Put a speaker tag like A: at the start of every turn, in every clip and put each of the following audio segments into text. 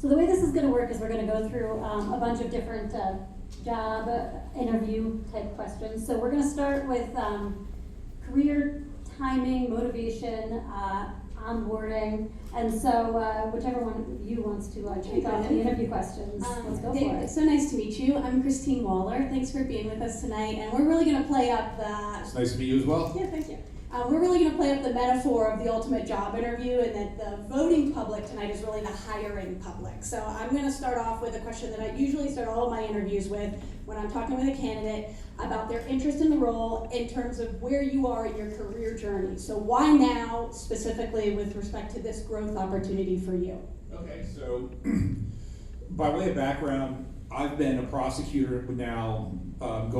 A: So the way this is going to work is we're going to go through a bunch of different job interview type questions. So we're going to start with career timing, motivation, onboarding, and so whichever one of you wants to kick off the interview questions, let's go for it.
B: So nice to meet you. I'm Christine Waller. Thanks for being with us tonight, and we're really going to play up the...
C: It's nice to meet you as well.
B: Yeah, thank you. We're really going to play up the metaphor of the ultimate job interview, and that the voting public tonight is really the hiring public. So I'm going to start off with a question that I usually start all of my interviews with when I'm talking with a candidate about their interest in the role in terms of where you are in your career journey. So why now, specifically with respect to this growth opportunity for you?
C: Okay, so by way of background, I've been a prosecutor now I've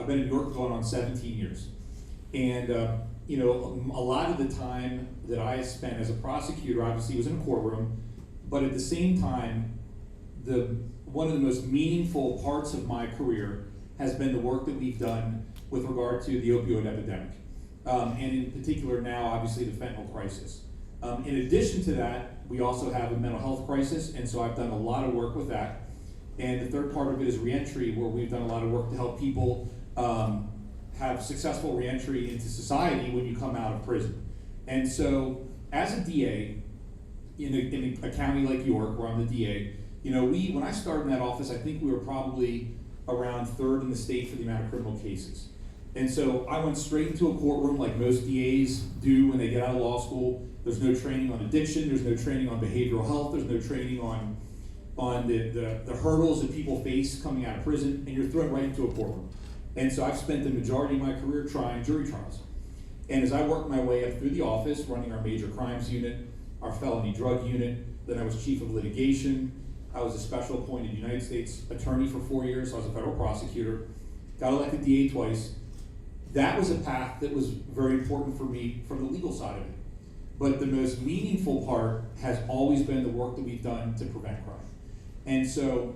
C: been in New York going on 17 years. And a lot of the time that I spent as a prosecutor obviously was in a courtroom, but at the same time, one of the most meaningful parts of my career has been the work that we've done with regard to the opioid epidemic, and in particular now, obviously, the fentanyl crisis. In addition to that, we also have a mental health crisis, and so I've done a lot of work with that. And the third part of it is reentry, where we've done a lot of work to help people have successful reentry into society when you come out of prison. And so, as a DA, in a county like York, where I'm the DA, when I started in that office, I think we were probably around third in the state for the amount of criminal cases. And so I went straight into a courtroom like most DAs do when they get out of law school. There's no training on addiction, there's no training on behavioral health, there's no training on the hurdles that people face coming out of prison, and you're thrown right into a courtroom. And so I've spent the majority of my career trying jury trials. And as I worked my way up through the office, running our major crimes unit, our felony drug unit, then I was chief of litigation. I was a special appointed United States attorney for 4 years. So I was a federal prosecutor, got elected DA twice. That was a path that was very important for me from the legal side of it. But the most meaningful part has always been the work that we've done to prevent crime. And so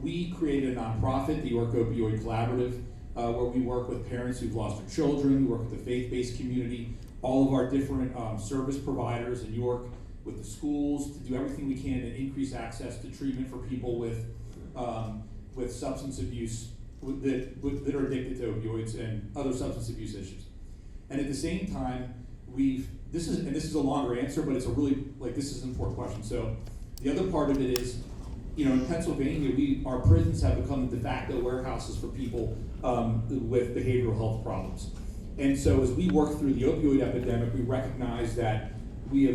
C: we created a nonprofit, the York Opioid Collaborative, where we work with parents who've lost their children, we work with the faith-based community, all of our different service providers in York, with the schools, to do everything we can to increase access to treatment for people with substance abuse that are addicted to opioids and other substance abuse issues. And at the same time, this is a longer answer, but it's this is an important question. So the other part of it is, in Pennsylvania, our prisons have become the de facto warehouses for people with behavioral health problems. And so as we work through the opioid epidemic, we recognize that we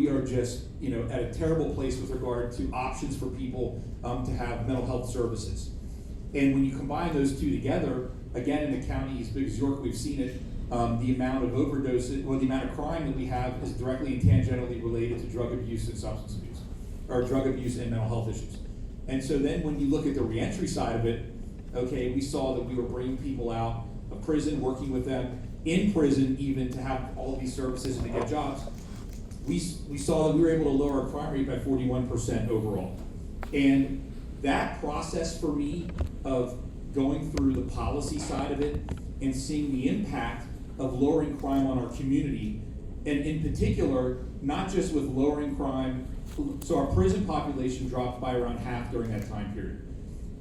C: are just at a terrible place with regard to options for people to have mental health services. And when you combine those two together, again, in a county as big as York, we've seen it, the amount of overdoses, or the amount of crime that we have is directly and tangentially related to drug abuse and substance abuse, or drug abuse and mental health issues. And so then when you look at the reentry side of it, okay, we saw that we were bringing people out of prison, working with them in prison even to have all of these services and to get jobs. We saw that we were able to lower our crime rate by 41% overall. And that process for me of going through the policy side of it and seeing the impact of lowering crime on our community, and in particular, not just with lowering crime, so our prison population dropped by around half during that time period.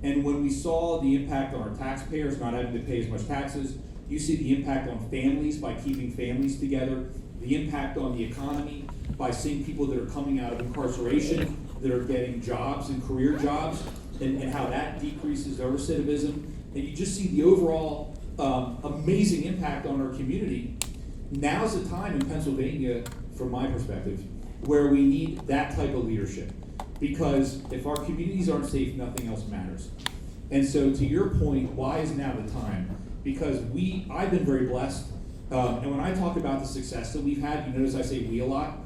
C: And when we saw the impact on our taxpayers not having to pay as much taxes, you see the impact on families by keeping families together, the impact on the economy by seeing people that are coming out of incarceration that are getting jobs and career jobs, and how that decreases their recidivism. And you just see the overall amazing impact on our community. Now's the time in Pennsylvania, from my perspective, where we need that type of leadership. Because if our communities aren't safe, nothing else matters. And so to your point, why is now the time? Because I've been very blessed, and when I talk about the success that we've had, you notice I say we a lot,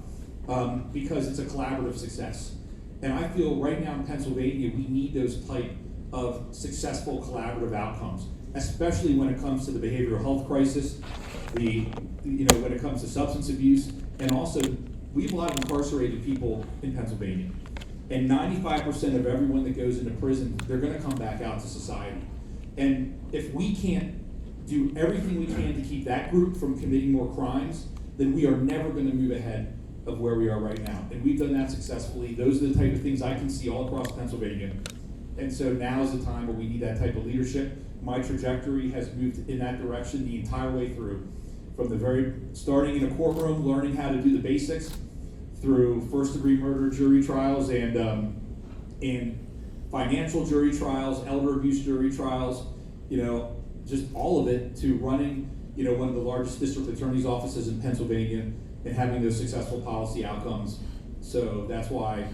C: because it's a collaborative success. And I feel right now in Pennsylvania, we need those type of successful collaborative outcomes, especially when it comes to the behavioral health crisis, when it comes to substance abuse, and also we have a lot of incarcerated people in Pennsylvania. And 95% of everyone that goes into prison, they're going to come back out to society. And if we can't do everything we can to keep that group from committing more crimes, then we are never going to move ahead of where we are right now. And we've done that successfully. Those are the type of things I can see all across Pennsylvania. And so now is the time where we need that type of leadership. My trajectory has moved in that direction the entire way through. From the very, starting in a courtroom, learning how to do the basics, through first-degree murder jury trials and financial jury trials, elder abuse jury trials, just all of it, to running, one of the largest district attorney's offices in Pennsylvania and having those successful policy outcomes. So that's why.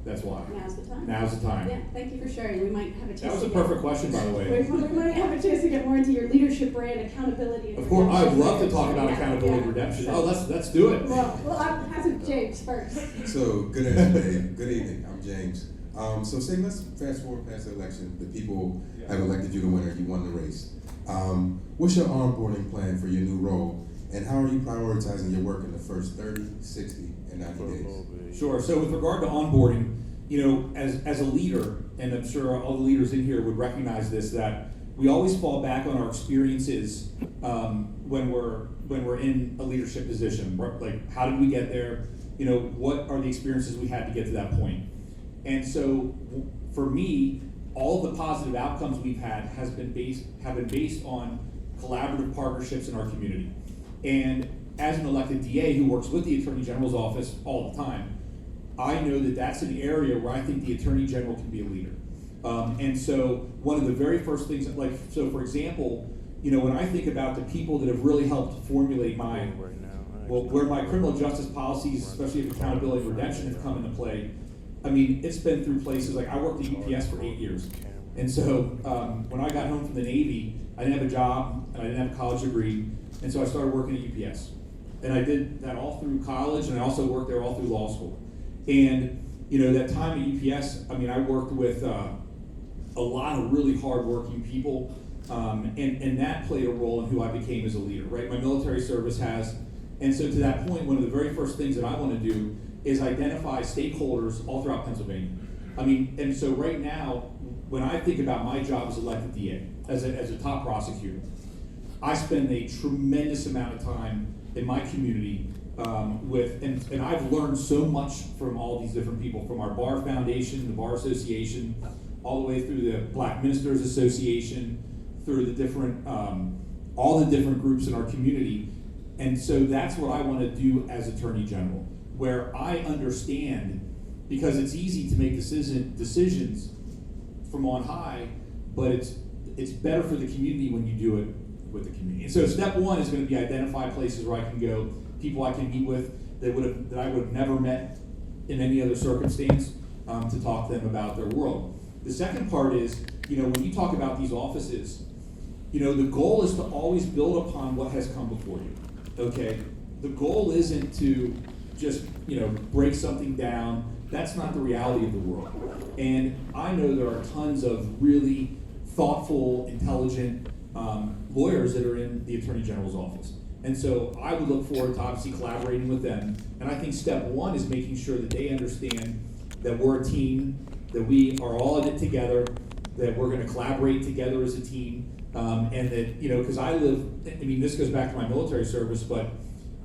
B: Now's the time.
C: Now's the time.
B: Yeah, thank you for sharing. We might have a chance.
C: That was a perfect question, by the way.
B: We might have a chance to get more into your leadership brand, accountability. And
C: Of course, I would
B: redemption.
C: love to talk about accountability and redemption. Oh, let's do it.
B: Well, I'll have to James first.
D: So, good afternoon, good evening, I'm James. So say let's fast forward past the election. The people have elected you the winner, you won the race. What's your onboarding plan for your new role? And how are you prioritizing your work in the first 30, 60, and 90 days?
C: Sure. So with regard to onboarding, as a leader, and I'm sure all the leaders in here would recognize this, that we always fall back on our experiences when we're in a leadership position. Like, how did we get there? What are the experiences we had to get to that point? And so, for me, all the positive outcomes we've had have been based on collaborative partnerships in our community. And as an elected DA who works with the Attorney General's office all the time, I know that that's an area where I think the Attorney General can be a leader. And so one of the very first things, for example, when I think about the people that have really helped formulate where my criminal justice policies, especially of accountability and redemption, have come into play, it's been through places like I worked at UPS for 8 years. And so when I got home from the Navy, I didn't have a job and I didn't have a college degree. And so I started working at UPS. And I did that all through college, and I also worked there all through law school. And that time at UPS, I worked with a lot of really hardworking people, and that played a role in who I became as a leader, right? My military service has. And so to that point, one of the very first things that I want to do is identify stakeholders all throughout Pennsylvania. And so right now, when I think about my job as elected DA, as a top prosecutor, I spend a tremendous amount of time in my community and I've learned so much from all these different people, from our Bar Foundation, the Bar Association, all the way through the Black Ministers Association, through the different, all the different groups in our community. And so that's what I want to do as Attorney General, where I understand, because it's easy to make decisions from on high, but it's better for the community when you do it with the community. And so step one is going to be identify places where I can go, people I can meet with that I would have never met in any other circumstance, to talk to them about their world. The second part is, when you talk about these offices, the goal is to always build upon what has come before you. Okay? The goal isn't to just, break something down. That's not the reality of the world. And I know there are tons of really thoughtful, intelligent lawyers that are in the Attorney General's office. And so I would look forward to obviously collaborating with them. And I think step one is making sure that they understand that we're a team, that we are all in it together, that we're going to collaborate together as a team, and that, because this goes back to my military service, but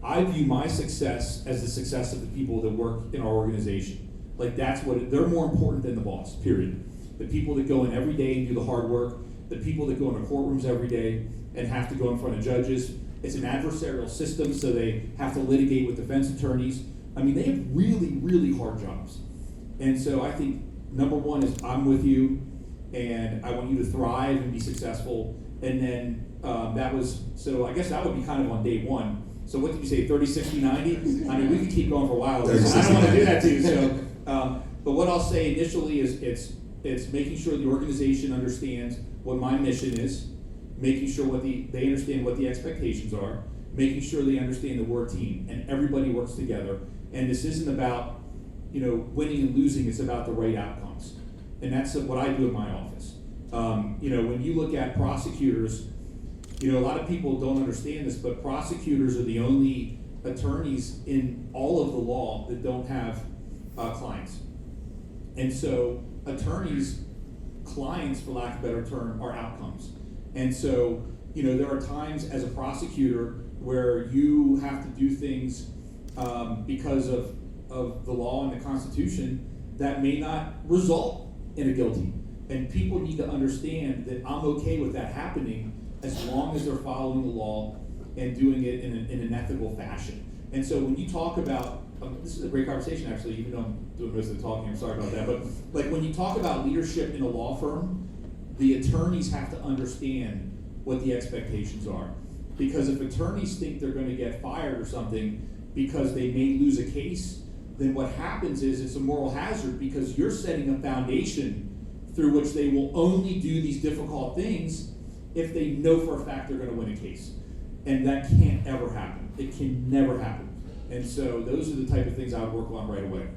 C: I view my success as the success of the people that work in our organization. Like, they're more important than the boss, period. The people that go in every day and do the hard work, the people that go into courtrooms every day and have to go in front of judges. It's an adversarial system, so they have to litigate with defense attorneys. They have really, really hard jobs. And so I think number one is I'm with you, and I want you to thrive and be successful. And then so I guess that would be kind of on day one. So what did you say, 30, 60, 90? We could keep going for a while.
D: 30, 60,
C: I don't want to do
D: 90.
C: that to you. So, but what I'll say initially is it's making sure the organization understands what my mission is, making sure they understand what the expectations are, making sure they understand that we're a team and everybody works together. And this isn't about, winning and losing, it's about the right outcomes. And that's what I do in my office. When you look at prosecutors, a lot of people don't understand this, but prosecutors are the only attorneys in all of the law that don't have clients. And so attorneys, clients, for lack of a better term, are outcomes. And so, there are times as a prosecutor where you have to do things because of the law and the Constitution that may not result in a guilty. And people need to understand that I'm okay with that happening as long as they're following the law and doing it in an ethical fashion. And so when you talk about, this is a great conversation actually, even though I'm doing most of the talking, I'm sorry about that, but like when you talk about leadership in a law firm, the attorneys have to understand what the expectations are. Because if attorneys think they're gonna get fired or something because they may lose a case, then what happens is it's a moral hazard because you're setting a foundation through which they will only do these difficult things if they know for a fact they're gonna win a case. And that can't ever happen. It can never happen. And so those are the type of things I would work on right away.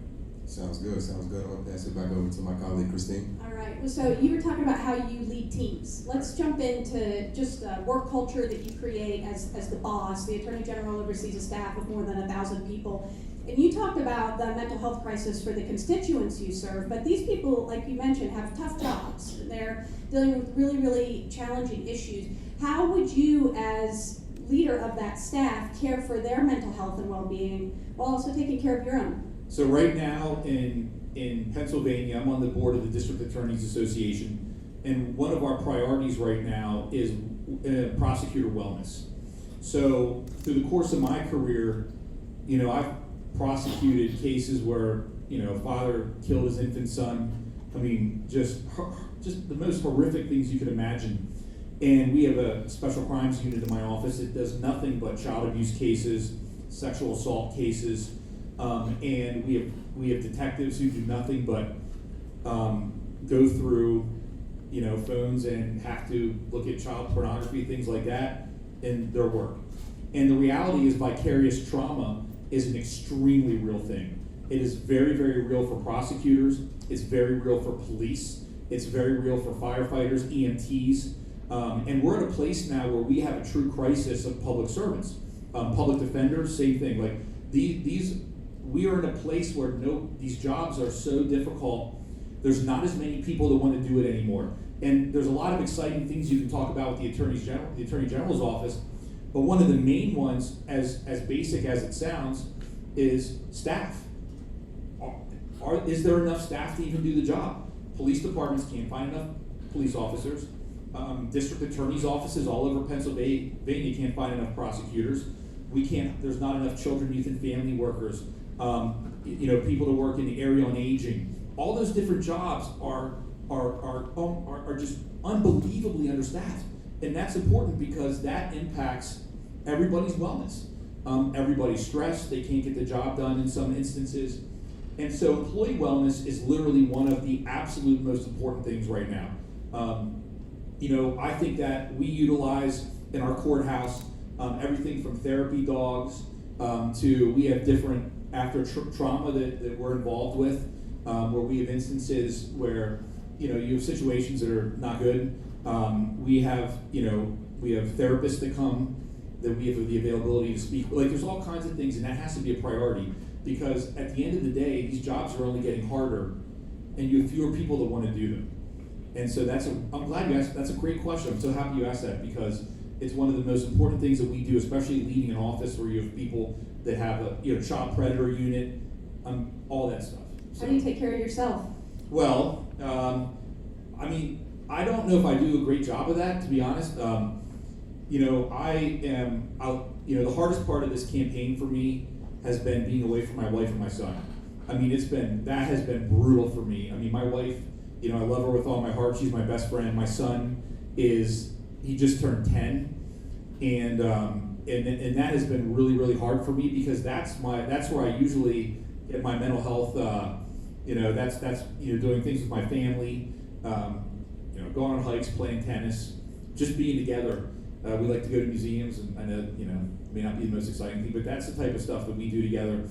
D: Sounds good. I'm gonna pass it back over to my colleague, Christine.
B: All right, well, so you were talking about how you lead teams. Let's jump into just work culture that you create as the boss. The Attorney General oversees a staff of more than 1,000 people. And you talked about the mental health crisis for the constituents you serve, but these people, like you mentioned, have tough jobs. They're dealing with really, really challenging issues. How would you, as leader of that staff, care for their mental health and well-being while also taking care of your own?
C: So right now in Pennsylvania, I'm on the board of the District Attorneys Association, and one of our priorities right now is prosecutor wellness. So through the course of my career, I've prosecuted cases where, a father killed his infant son. I mean, just the most horrific things you could imagine. And we have a special crimes unit in my office that does nothing but child abuse cases, sexual assault cases, and we have detectives who do nothing but go through, phones and have to look at child pornography, things like that, in their work. And the reality is vicarious trauma is an extremely real thing. It is very, very real for prosecutors. It's very real for police. It's very real for firefighters, EMTs. And we're at a place now where we have a true crisis of public servants. Public defenders, same thing. Like we are in a place where these jobs are so difficult. There's not as many people that want to do it anymore. And there's a lot of exciting things you can talk about with the Attorney General's office. But one of the main ones, as basic as it sounds, is staff. Is there enough staff to even do the job? Police departments can't find enough police officers. District attorneys' offices all over Pennsylvania can't find enough prosecutors. There's not enough children, youth, and family workers. People to work in the area on aging. All those different jobs are just unbelievably understaffed. And that's important because that impacts everybody's wellness. Everybody's stressed, they can't get the job done in some instances. And so employee wellness is literally one of the absolute most important things right now. I think that we utilize in our courthouse everything from therapy dogs to we have different after trauma that we're involved with, where we have instances where you have situations that are not good. We have therapists that come, that we have the availability to speak. Like there's all kinds of things, and that has to be a priority because at the end of the day, these jobs are only getting harder, and you have fewer people that want to do them. And so I'm glad you asked. That's a great question. I'm so happy you asked that because it's one of the most important things that we do, especially leading an office where you have people that have a child predator unit, all that stuff.
B: How do you take care of yourself?
C: Well, I don't know if I do a great job of that, to be honest. The hardest part of this campaign for me has been being away from my wife and my son. That has been brutal for me. My wife, I love her with all my heart. She's my best friend. My son he just turned 10. And that has been really, really hard for me because that's where I usually get my mental health, that's doing things with my family, going on hikes, playing tennis, just being together. We like to go to museums, and I know, it may not be the most exciting thing, but that's the type of stuff that we do together.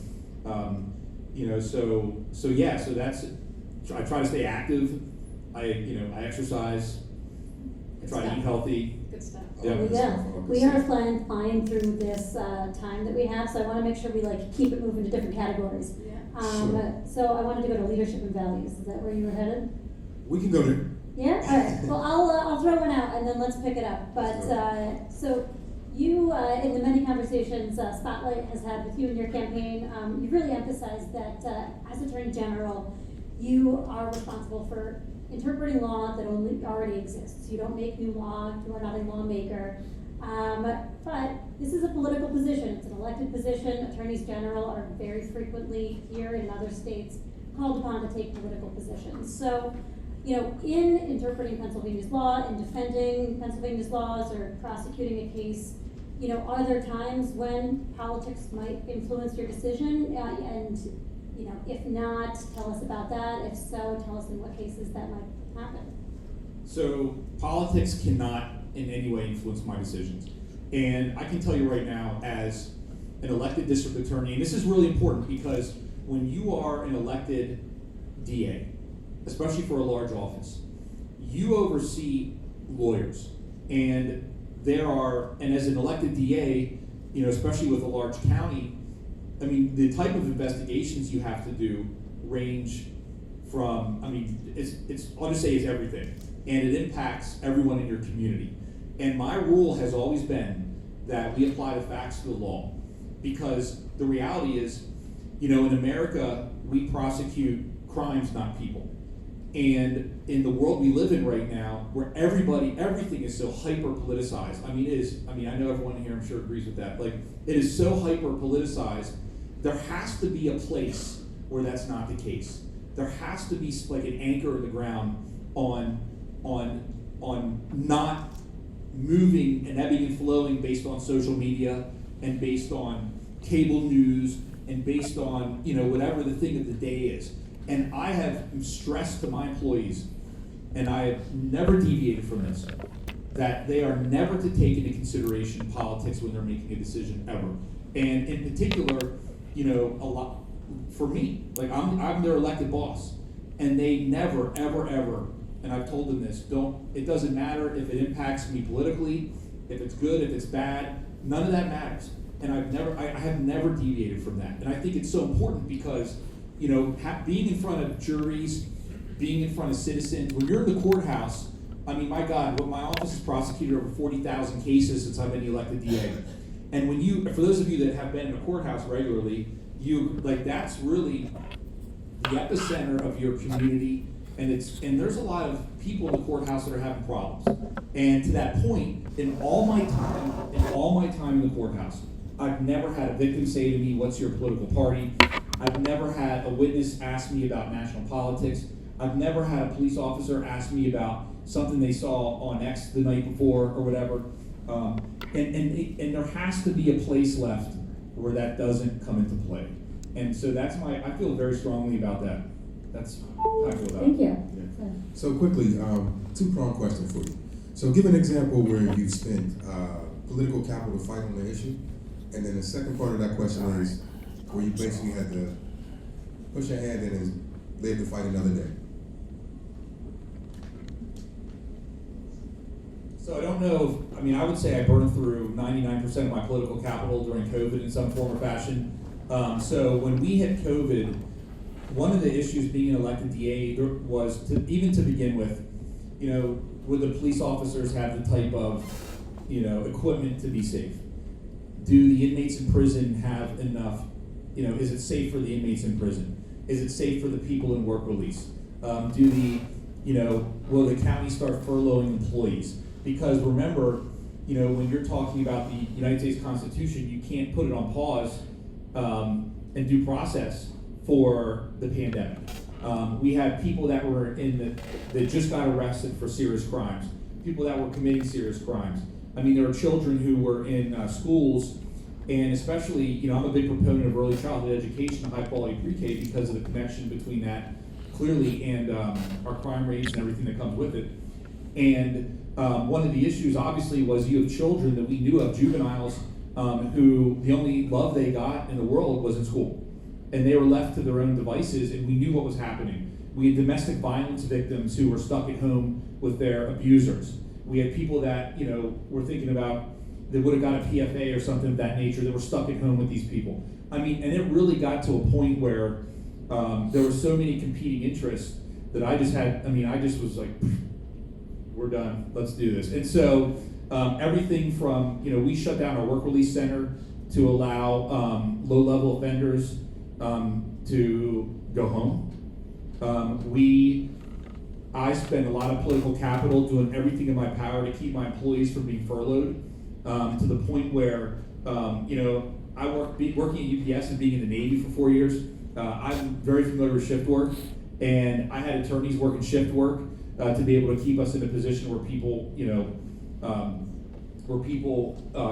C: So that's, I try to stay active. I exercise. I try to eat healthy.
B: Good stuff.
C: Yeah.
A: We are flying through this time that we have, so I want to make sure we keep it moving to different categories.
B: Yeah.
D: Sure.
A: So I wanted to go to leadership and values. Is that where you were headed?
D: We can go there.
A: Yeah. All right. Well, I'll throw one out and then let's pick it up. But so You, in the many conversations Spotlight has had with you in your campaign, you've really emphasized that as Attorney General, you are responsible for interpreting law that already exists. You don't make new law, you are not a lawmaker. But this is a political position, it's an elected position. Attorneys General are very frequently here in other states called upon to take political positions. So, in interpreting Pennsylvania's law, in defending Pennsylvania's laws or prosecuting a case, are there times when politics might influence your decision? And if not, tell us about that. If so, tell us in what cases that might happen.
C: So politics cannot in any way influence my decisions. And I can tell you right now, as an elected district attorney, and this is really important because when you are an elected DA, especially for a large office, you oversee lawyers. And as an elected DA, especially with a large county, I mean, the type of investigations you have to do range from, I'll just say it's everything. And it impacts everyone in your community. And my rule has always been that we apply the facts to the law. Because the reality is, in America, we prosecute crimes, not people. And in the world we live in right now, where everything is so hyper-politicized. I know everyone here, I'm sure, agrees with that. Like, it is so hyper-politicized, there has to be a place where that's not the case. There has to be like an anchor in the ground on not moving and ebbing and flowing based on social media and based on cable news and based on whatever the thing of the day is. And I have stressed to my employees, and I have never deviated from this, that they are never to take into consideration politics when they're making a decision ever. And in particular, a lot for me, like I'm their elected boss, and they never, ever, ever, and I've told them this, it doesn't matter if it impacts me politically, if it's good, if it's bad, none of that matters. And I have never deviated from that. And I think it's so important because being in front of juries, being in front of citizens, when you're in the courthouse, my God, my office has prosecuted over 40,000 cases since I've been elected DA. And for those of you that have been in a courthouse regularly, that's really the epicenter of your community, and there's a lot of people in the courthouse that are having problems. And to that point, in all my time in the courthouse, I've never had a victim say to me, "What's your political party?" I've never had a witness ask me about national politics. I've never had a police officer ask me about something they saw on X the night before or whatever. And there has to be a place left where that doesn't come into play. And so I feel very strongly about that. That's how I feel about
A: Thank
C: it.
A: you.
D: Yeah. So quickly, two-pronged question for you. So give an example where you've spent political capital to fight on the issue. And then the second part of that question is where you basically had to push your hand in and live to fight another day.
C: So I don't know I would say I burned through 99% of my political capital during COVID in some form or fashion. So when we hit COVID, one of the issues being an elected DA was even to begin with, would the police officers have the type of, equipment to be safe? Do the inmates in prison have enough? Is it safe for the inmates in prison? Is it safe for the people in work release? Will the county start furloughing employees? Because remember, when you're talking about the United States Constitution, you can't put it on pause and due process for the pandemic. We had people that were that just got arrested for serious crimes, people that were committing serious crimes. There are children who were in schools, and especially, I'm a big proponent of early childhood education, high quality pre-K, because of the connection between that clearly and our crime rates and everything that comes with it. And one of the issues obviously was you have children that we knew of, juveniles, who the only love they got in the world was in school. And they were left to their own devices, and we knew what was happening. We had domestic violence victims who were stuck at home with their abusers. We had people that, were thinking about, they would have got a PFA or something of that nature, that were stuck at home with these people. And it really got to a point where there were so many competing interests that I just was like, we're done, let's do this. And so everything from, we shut down our work release center to allow low-level offenders to go home. I spend a lot of political capital doing everything in my power to keep my employees from being furloughed, to the point where, I working at UPS and being in the Navy for 4 years, I'm very familiar with shift work, and I had attorneys working shift work to be able to keep us in a position where people,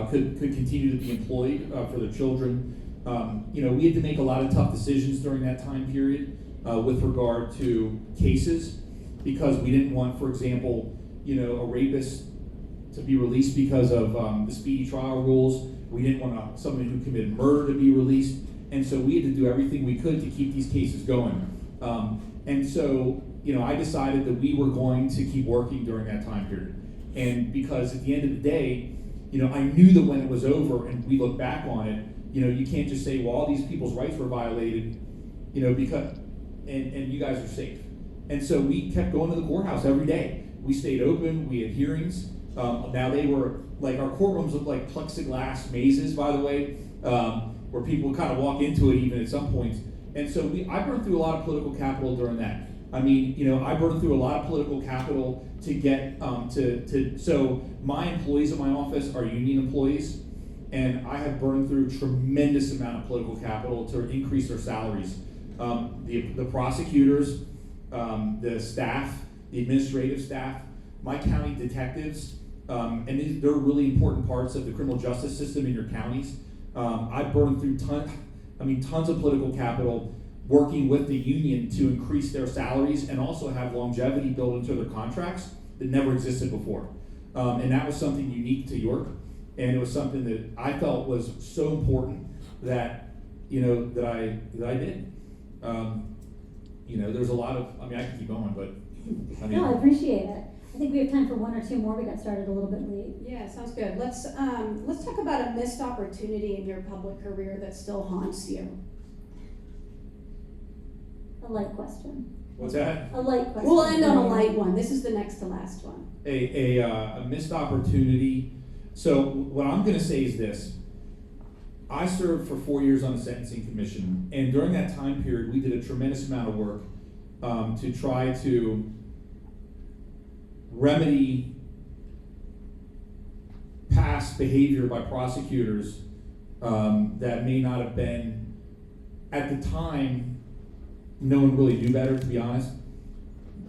C: could continue to be employed for their children. We had to make a lot of tough decisions during that time period with regard to cases, because we didn't want, for example, a rapist to be released because of the speedy trial rules. We didn't want someone who committed murder to be released, and so we had to do everything we could to keep these cases going. And so, I decided that we were going to keep working during that time period. And because at the end of the day, I knew that when it was over and we look back on it, you can't just say, well, all these people's rights were violated, because, and you guys are safe. And so we kept going to the courthouse every day. We stayed open, we had hearings. Now they were, our courtrooms look like plexiglass mazes, by the way, where people kind of walk into it even at some points. And so I burned through a lot of political capital during that. I burned through a lot of political capital to get, so my employees at my office are union employees, and I have burned through tremendous amount of political capital to increase their salaries. The prosecutors, the staff, the administrative staff, my county detectives, and they're really important parts of the criminal justice system in your counties. I've burned through tons of political capital working with the union to increase their salaries and also have longevity built into their contracts that never existed before. And that was something unique to York, and it was something that I felt was so important that, that I did. There's a lot of, I can keep going, but
A: No, I appreciate it. I think we have time for one or two more. We got started a little bit late.
B: Yeah, sounds good. Let's talk about a missed opportunity in your public career that still haunts you.
A: A light question.
C: What's that?
A: A light question.
B: We'll end on a light one. This is the next to last one.
C: A missed opportunity. So what I'm going to say is this. I served for 4 years on the Sentencing Commission, and during that time period, we did a tremendous amount of work to try to remedy past behavior by prosecutors that may not have been, at the time, no one really knew better, to be honest.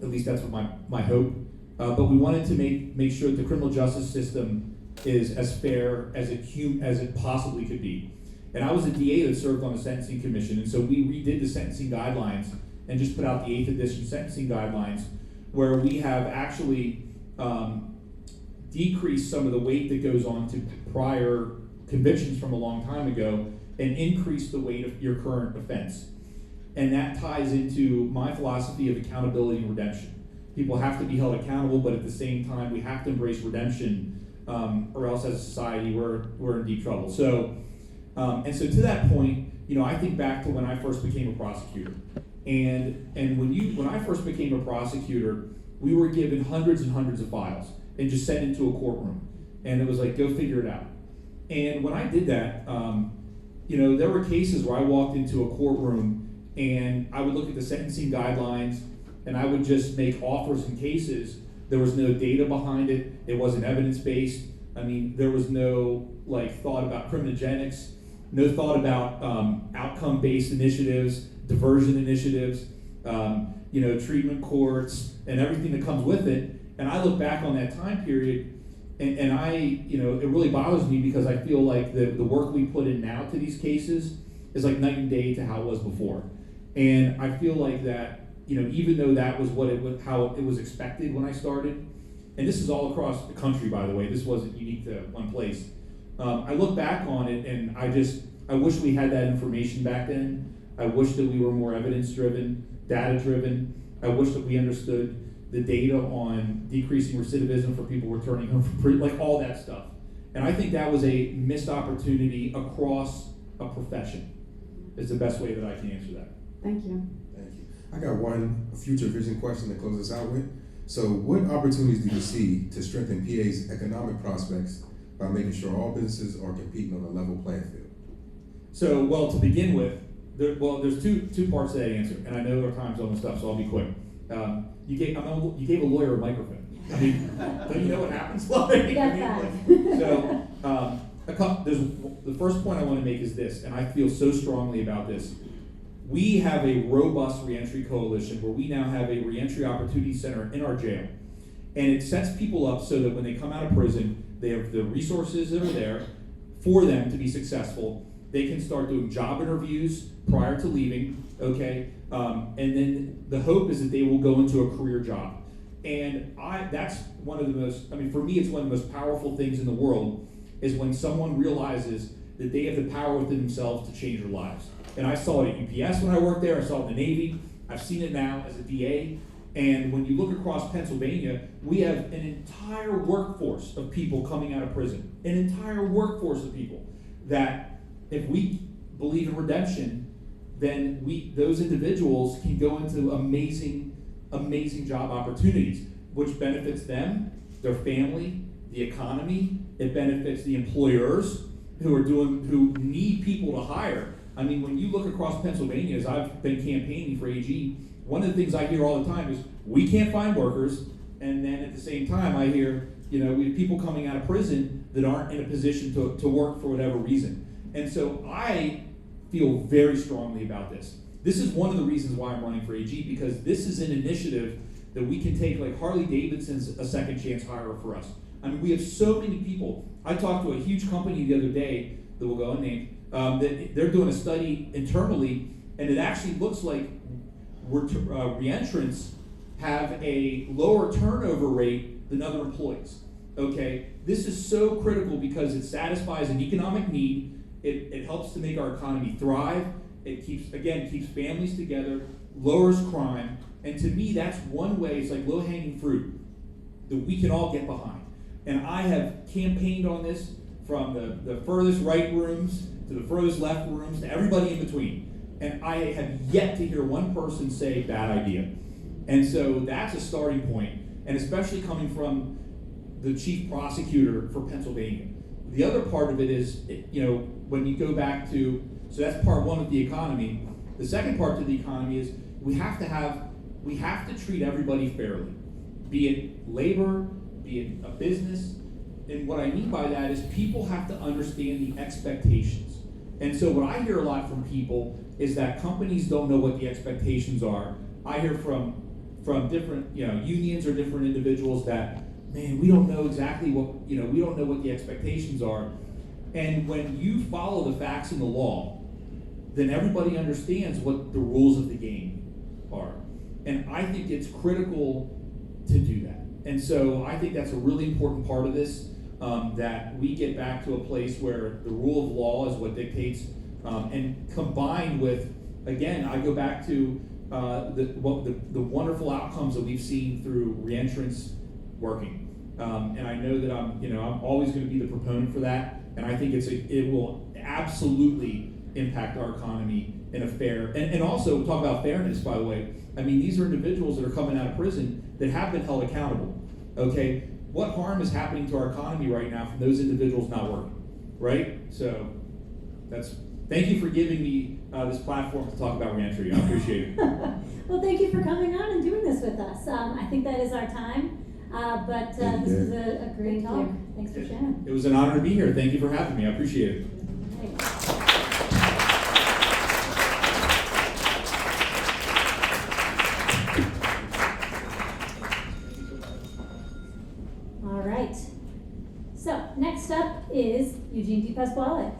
C: At least that's what my hope. But we wanted to make sure that the criminal justice system is as fair as it possibly could be. And I was a DA that served on the Sentencing Commission, and so we redid the sentencing guidelines and just put out the 8th edition sentencing guidelines, where we have actually decreased some of the weight that goes on to prior convictions from a long time ago and increased the weight of your current offense. And that ties into my philosophy of accountability and redemption. People have to be held accountable, but at the same time, we have to embrace redemption, or else as a society, we're in deep trouble. So, and so to that point, I think back to when I first became a prosecutor. And when I first became a prosecutor, we were given hundreds and hundreds of files and just sent into a courtroom. And it was like, go figure it out. And when I did that, there were cases where I walked into a courtroom and I would look at the sentencing guidelines and I would just make offers in cases. There was no data behind it. It wasn't evidence-based. There was no thought about criminogenics, no thought about outcome-based initiatives, diversion initiatives, treatment courts, and everything that comes with it. And I look back on that time period, and I, it really bothers me because I feel like the work we put in now to these cases is like night and day to how it was before. And I feel like that, even though that was how it was expected when I started, and this is all across the country, by the way, this wasn't unique to one place. I look back on it and I wish we had that information back then. I wish that we were more evidence-driven, data-driven. I wish that we understood the data on decreasing recidivism for people returning home from prison, all that stuff. And I think that was a missed opportunity across a profession, is the best way that I can answer that.
B: Thank you.
D: Thank you. I got one future vision question to close us out with. So what opportunities do you see to strengthen PA's economic prospects by making sure all businesses are competing on a level playing field?
C: So, well, to begin with, there's two parts to that answer, and I know our time's almost up, so I'll be quick. You gave a lawyer a microphone. I mean, don't you know what happens? Like,
A: Got five.
C: So, the first point I want to make is this, and I feel so strongly about this. We have a robust reentry coalition where we now have a reentry opportunity center in our jail. And it sets people up so that when they come out of prison, they have the resources that are there for them to be successful. They can start doing job interviews prior to leaving, okay? And then the hope is that they will go into a career job. And that's one of the most, for me, it's one of the most powerful things in the world is when someone realizes that they have the power within themselves to change their lives. And I saw it at UPS when I worked there, I saw it in the Navy, I've seen it now as a DA. And when you look across Pennsylvania, we have an entire workforce of people coming out of prison, an entire workforce of people that if we believe in redemption, then those individuals can go into amazing job opportunities, which benefits them, their family, the economy. It benefits the employers who need people to hire. I mean, when you look across Pennsylvania, as I've been campaigning for AG, one of the things I hear all the time is we can't find workers, and then at the same time I hear, we have people coming out of prison that aren't in a position to work for whatever reason. And so I feel very strongly about this. This is one of the reasons why I'm running for AG, because this is an initiative that we can take, like Harley Davidson's a second chance hire for us. I mean, we have so many people. I talked to a huge company the other day that will go unnamed, that they're doing a study internally, and it actually looks like reentrants have a lower turnover rate than other employees. Okay, this is so critical because it satisfies an economic need. It helps to make our economy thrive. It keeps families together, lowers crime, and to me, that's one way. It's like low-hanging fruit that we can all get behind. And I have campaigned on this from the furthest right rooms to the furthest left rooms to everybody in between. And I have yet to hear one person say bad idea. And so that's a starting point, and especially coming from the chief prosecutor for Pennsylvania. The other part of it is, when you go back to, so that's part one of the economy. The second part to the economy is we have to treat everybody fairly, be it labor, be it a business. And what I mean by that is people have to understand the expectations. And so what I hear a lot from people is that companies don't know what the expectations are. I hear from different unions or different individuals that, man, we don't know exactly what, we don't know what the expectations are. And when you follow the facts and the law, then everybody understands what the rules of the game are. And I think it's critical to do that. And so I think that's a really important part of this, that we get back to a place where the rule of law is what dictates, and combined with, again, I go back to the wonderful outcomes that we've seen through reentrance working. And I know that I'm always going to be the proponent for that, and I think it will absolutely impact our economy in a fair, and also talk about fairness, by the way. I mean, these are individuals that are coming out of prison that have been held accountable, okay? What harm is happening to our economy right now from those individuals not working, right? So thank you for giving me this platform to talk about reentry. I appreciate it.
A: Well, thank you for coming on and doing this with us. I think that is our time, but this is a great talk. Thanks for sharing.
C: It was an honor to be here. Thank you for having me. I appreciate it.
A: All right. So next up is Eugene DePasquale.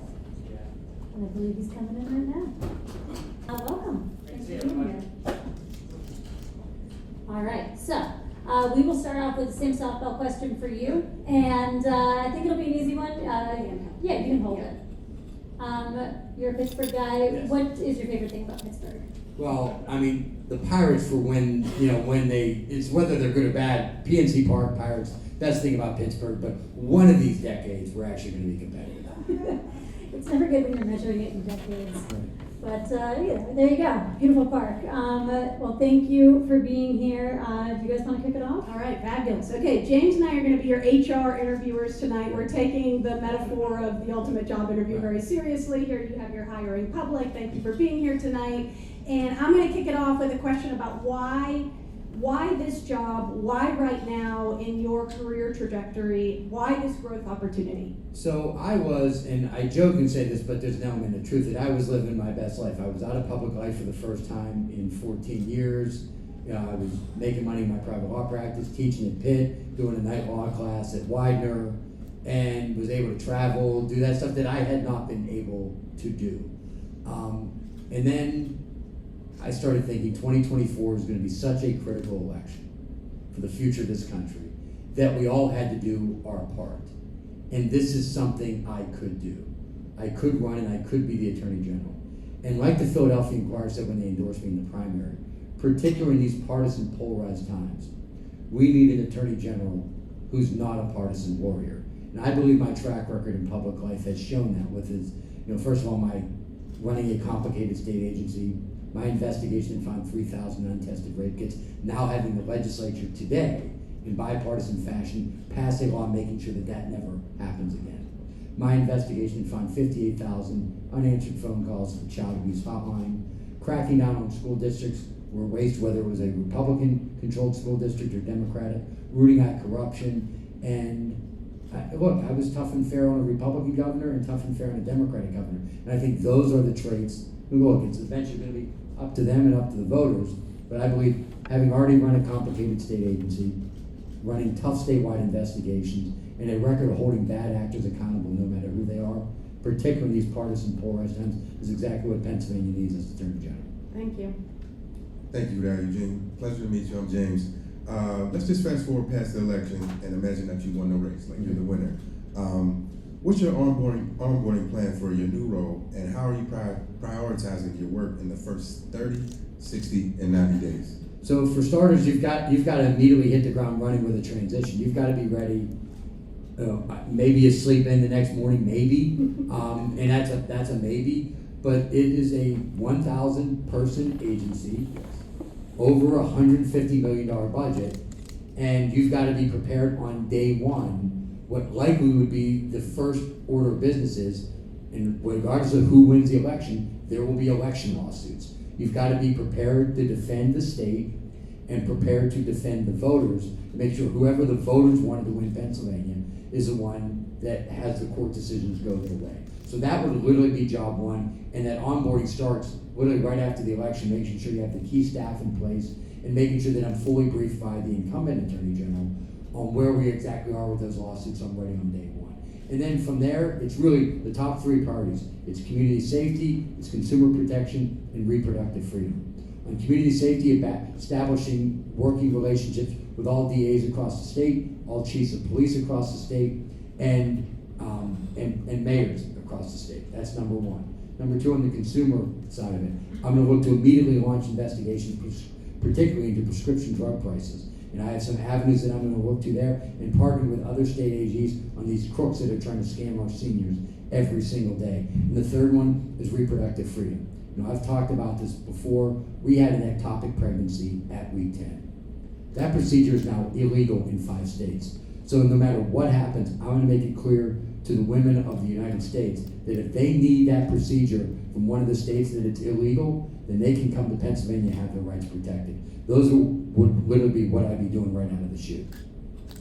A: And I believe he's coming in right now. Welcome. Thanks for being here. All right, so we will start off with the same softball question for you, and I think it'll be an easy one. Yeah, you can hold it. You're a Pittsburgh guy.
E: Yes.
A: What is your favorite thing about Pittsburgh?
E: Well, I mean, the Pirates, for when it's whether they're good or bad, PNC Park, Pirates, that's the thing about Pittsburgh, but one of these decades, we're actually going to be competitive.
A: It's never good when you're measuring it in decades. But yeah, there you go, beautiful park. Well, thank you for being here. Do you guys want to kick it off?
B: All right, fabulous. Okay, James and I are going to be your HR interviewers tonight. We're taking the metaphor of the ultimate job interview very seriously. Here you have your hiring public. Thank you for being here tonight. And I'm going to kick it off with a question about why this job, why right now in your career trajectory, why this growth opportunity?
E: So I was, and I joke and say this, but there's an element of truth, that I was living my best life. I was out of public life for the first time in 14 years. I was making money in my private law practice, teaching at Pitt, doing a night law class at Widener, and was able to travel, do that stuff that I had not been able to do. And then I started thinking 2024 is going to be such a critical election for the future of this country that we all had to do our part. And this is something I could do. I could run and I could be the Attorney General. And like the Philadelphia Inquirer said when they endorsed me in the primary, particularly in these partisan polarized times, we need an Attorney General who's not a partisan warrior. And I believe my track record in public life has shown that with his, first of all, my running a complicated state agency, my investigation found 3,000 untested rape kits, now having the legislature today, in bipartisan fashion, pass a law making sure that that never happens again. My investigation found 58,000 unanswered phone calls to the child abuse hotline, cracking down on school districts where waste, whether it was a Republican-controlled school district or Democratic, rooting out corruption, and I was tough and fair on a Republican governor and tough and fair on a Democratic governor. And I think those are the traits. Look, it's eventually going to be up to them and up to the voters, but I believe having already run a complicated state agency, running tough statewide investigations, and a record of holding bad actors accountable no matter who they are, particularly in these partisan polarized times, is exactly what Pennsylvania needs as Attorney General.
B: Thank you.
D: Thank you, Eugene. Pleasure to meet you. I'm James. Let's just fast forward past the election and imagine that you won the race, like you're the winner. What's your onboarding plan for your new role, and how are you prioritizing your work in the first 30, 60, and 90 days?
E: So for starters, you've got to immediately hit the ground running with a transition. You've got to be ready. Maybe you sleep in the next morning, maybe, and that's a maybe. But it is a 1,000 person agency, over $150 million budget, and you've got to be prepared on day one. What likely would be the first order of business is, and regardless of who wins the election, there will be election lawsuits. You've got to be prepared to defend the state and prepared to defend the voters, to make sure whoever the voters wanted to win Pennsylvania is the one that has the court decisions go their way. So that would literally be job one, and that onboarding starts literally right after the election, making sure you have the key staff in place and making sure that I'm fully briefed by the incumbent Attorney General on where we exactly are with those lawsuits already on day one. And then from there, it's really the top three priorities. It's community safety, it's consumer protection, and reproductive freedom. On community safety, establishing working relationships with all DAs across the state, all chiefs of police across the state, and mayors across the state. That's number one. Number two, on the consumer side of it, I'm going to look to immediately launch investigations, particularly into prescription drug prices. And I have some avenues that I'm going to look to there, and partner with other state AGs on these crooks that are trying to scam our seniors every single day. And the third one is reproductive freedom. I've talked about this before. We had an ectopic pregnancy at week 10. That procedure is now illegal in 5 states. So no matter what happens, I want to make it clear to the women of the United States that if they need that procedure from one of the states that it's illegal, then they can come to Pennsylvania and have their rights protected. Those would literally be what I'd be doing right out of the chute.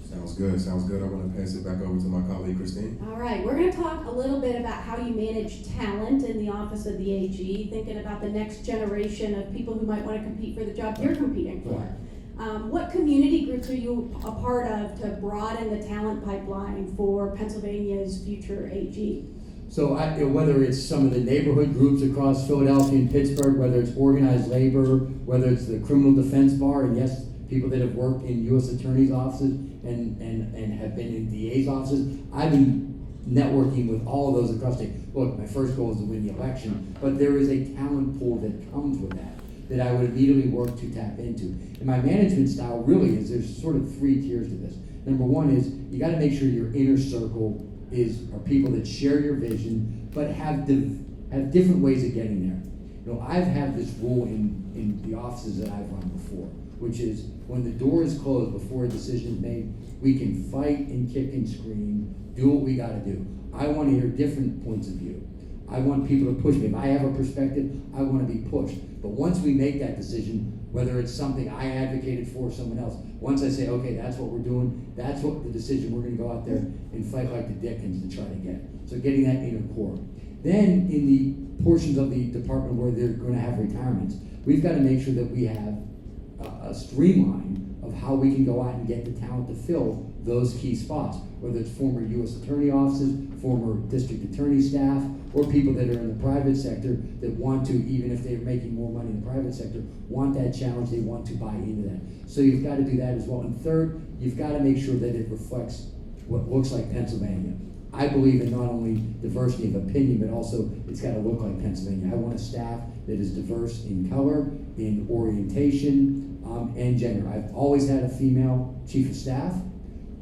D: Sounds good, sounds good. I'm going to pass it back over to my colleague, Christine.
B: All right, we're going to talk a little bit about how you manage talent in the office of the AG, thinking about the next generation of people who might want to compete for the job you're competing for. What community groups are you a part of to broaden the talent pipeline for Pennsylvania's future AG?
E: So whether it's some of the neighborhood groups across Philadelphia and Pittsburgh, whether it's organized labor, whether it's the criminal defense bar, and yes, people that have worked in U.S. attorneys' offices and have been in DA's offices, I've been networking with all of those across the state. Look, my first goal is to win the election, but there is a talent pool that comes with that I would immediately work to tap into. And my management style really is, there's sort of 3 tiers to this. Number one is, you got to make sure your inner circle are people that share your vision, but have different ways of getting there. I've had this rule in the offices that I've run before, which is when the door is closed before a decision is made, we can fight and kick and scream, do what we gotta do. I wanna hear different points of view. I want people to push me. If I have a perspective, I wanna be pushed. But once we make that decision, whether it's something I advocated for or someone else, once I say, okay, that's what we're doing, that's what the decision, we're gonna go out there and fight like the Dickens to try to get. So getting that inner core. Then in the portions of the department where they're gonna have retirements, we've gotta make sure that we have a streamline of how we can go out and get the talent to fill those key spots, whether it's former U.S. attorney offices, former district attorney staff, or people that are in the private sector that want to, even if they're making more money in the private sector, want that challenge, they want to buy into that. So you've got to do that as well. And third, you've got to make sure that it reflects what looks like Pennsylvania. I believe in not only diversity of opinion, but also it's got to look like Pennsylvania. I want a staff that is diverse in color, in orientation, and gender. I've always had a female chief of staff.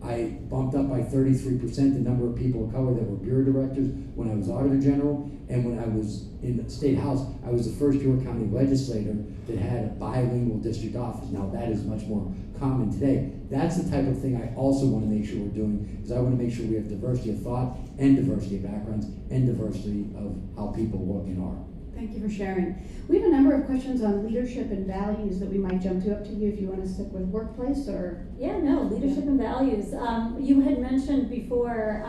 E: I bumped up by 33% the number of people of color that were bureau directors when I was auditor general, and when I was in the state house, I was the first York County legislator that had a bilingual district office. Now that is much more common today. That's the type of thing I also want to make sure we're doing, because I want to make sure we have diversity of thought and diversity of backgrounds and diversity of how people look and are.
B: Thank you for sharing. We have a number of questions on leadership and values that we might jump to up to you if you want to stick with workplace or.
A: Yeah, no, leadership and values. You had mentioned before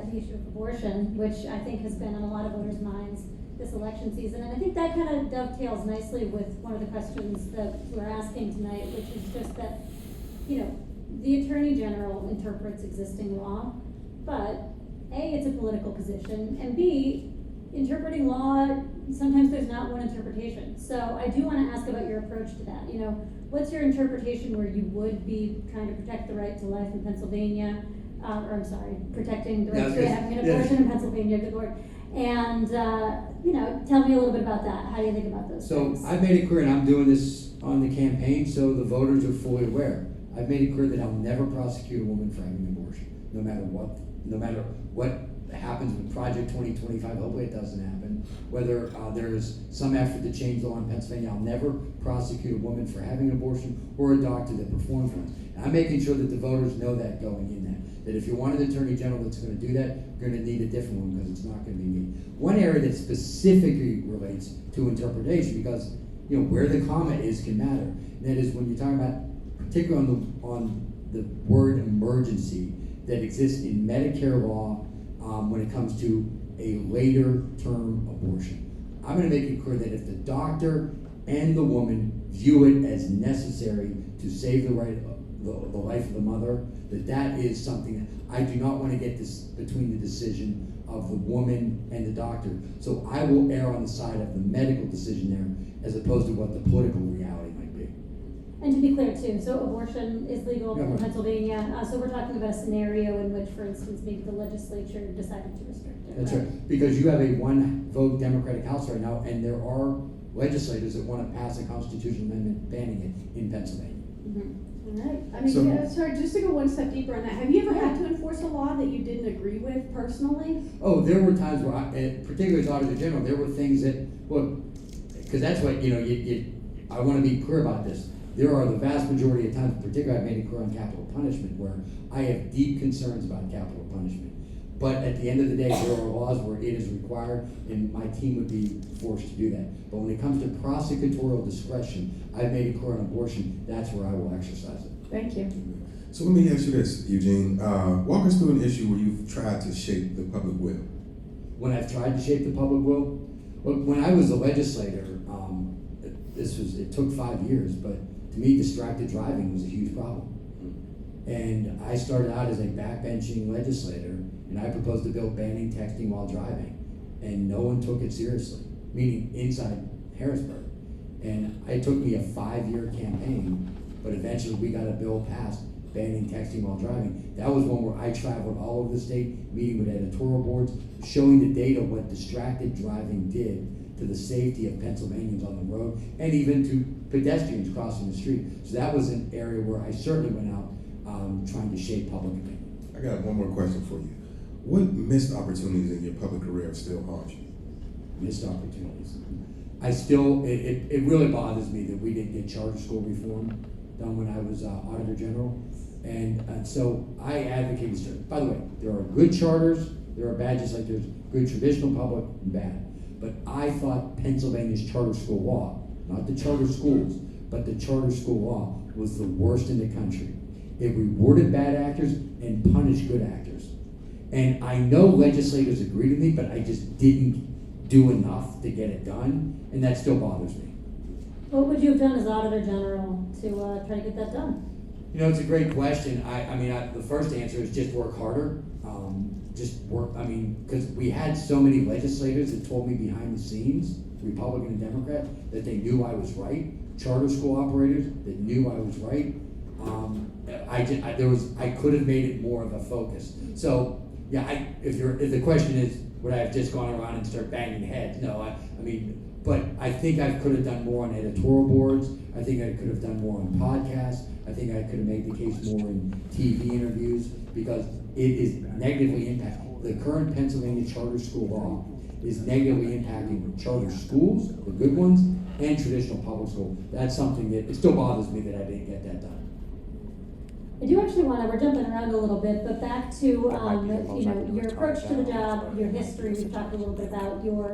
A: the issue of abortion, which I think has been on a lot of voters' minds this election season. And I think that kind of dovetails nicely with one of the questions that we're asking tonight, which is just that, the Attorney General interprets existing law, but A, it's a political position, and B, interpreting law, sometimes there's not one interpretation. So I do want to ask about your approach to that. What's your interpretation where you would be trying to protect the right to life in Pennsylvania, protecting the right to having an abortion in Pennsylvania, good Lord. And, tell me a little bit about that. How do you think about those things?
E: So I've made it clear, and I'm doing this on the campaign so the voters are fully aware. I've made it clear that I'll never prosecute a woman for having an abortion, no matter what happens with Project 2025, hopefully it doesn't happen, whether there's some effort to change the law in Pennsylvania, I'll never prosecute a woman for having an abortion or a doctor that performs one. And I'm making sure that the voters know that going in there, that if you want an attorney general that's going to do that, you're going to need a different one because it's not going to be me. One area that specifically relates to interpretation, because where the comma is can matter, and that is when you're talking about, particularly on the word emergency that exists in Medicare law, when it comes to a later term abortion. I'm going to make it clear that if the doctor and the woman view it as necessary to save the life of the mother, that is something that I do not want to get this between the decision of the woman and the doctor. So I will err on the side of the medical decision there as opposed to what the political reality might be.
A: And to be clear too, so abortion is legal in
E: right.
A: Pennsylvania. So we're talking about a scenario in which, for instance, maybe the legislature decided to restrict it.
E: That's right, because you have a one-vote Democratic House right now, and there are legislators that want to pass a constitutional amendment banning it in Pennsylvania.
A: Mm-hmm. All right.
B: I mean, sorry, just to go one step deeper on that, have you ever had to enforce a law that you didn't agree with personally?
E: Oh, there were times where, particularly as Auditor General, there were things that, because that's what, I want to be clear about this. There are the vast majority of times, particularly I've made it clear on capital punishment, where I have deep concerns about capital punishment. But at the end of the day, there are laws where it is required, and my team would be forced to do that. But when it comes to prosecutorial discretion, I've made it clear on abortion, that's where I will exercise it.
B: Thank you.
D: So let me ask you this, Eugene. Walk us through an issue where you've tried to shape the public will.
E: When I've tried to shape the public will, when I was a legislator, it took 5 years, but to me, distracted driving was a huge problem. And I started out as a backbenching legislator, and I proposed a bill banning texting while driving, and no one took it seriously, meaning inside Harrisburg. And it took me a 5-year campaign, but eventually we got a bill passed banning texting while driving. That was one where I traveled all over the state, meeting with editorial boards, showing the data what distracted driving did to the safety of Pennsylvanians on the road, and even to pedestrians crossing the street. So that was an area where I certainly went out trying to shape public opinion.
D: I got one more question for you. What missed opportunities in your public career still haunt you?
E: Missed opportunities. I still, it really bothers me that we didn't get charter school reform done when I was Auditor General. And so I advocate, by the way, there are good charters, there are bad, just like there's good traditional public and bad. But I thought Pennsylvania's charter school law, not the charter schools, but the charter school law was the worst in the country. It rewarded bad actors and punished good actors. And I know legislators agree with me, but I just didn't do enough to get it done, and that still bothers me.
A: What would you have done as Auditor General to try to get that done?
E: You know, it's a great question. The first answer is just work harder. Because we had so many legislators that told me behind the scenes, Republican and Democrat, that they knew I was right. Charter school operators that knew I was right. I could have made it more of a focus. So yeah, if the question is, would I have just gone around and start banging heads? No, but I think I could have done more on editorial boards. I think I could have done more on podcasts. I think I could have made the case more in TV interviews, because it is negatively impacting. The current Pennsylvania charter school law is negatively impacting charter schools, the good ones, and traditional public school. That's something that, it still bothers me that I didn't get that done.
A: I do actually we're jumping around a little bit, but back to, your approach to the job, your history. We've talked a little bit about your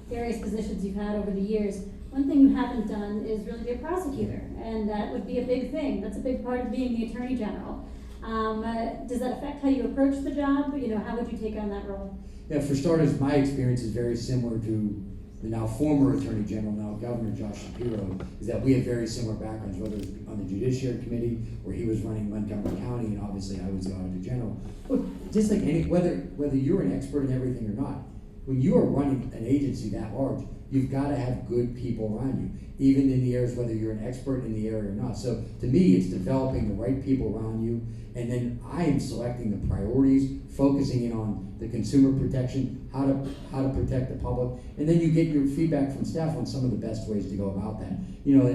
A: various positions you've had over the years. One thing you haven't done is really be a prosecutor, and that would be a big thing. That's a big part of being the Attorney General. Does that affect how you approach the job? How would you take on that role?
E: Yeah, for starters, my experience is very similar to the now former Attorney General, now Governor Josh Shapiro, is that we have very similar backgrounds, whether it's on the Judiciary Committee, where he was running Montgomery County, and obviously I was the Auditor General. Look, just like whether you're an expert in everything or not, when you are running an agency that large, you've got to have good people around you, even in the areas whether you're an expert in the area or not. So to me, it's developing the right people around you, and then I am selecting the priorities, focusing in on the consumer protection, how to protect the public, and then you get your feedback from staff on some of the best ways to go about that.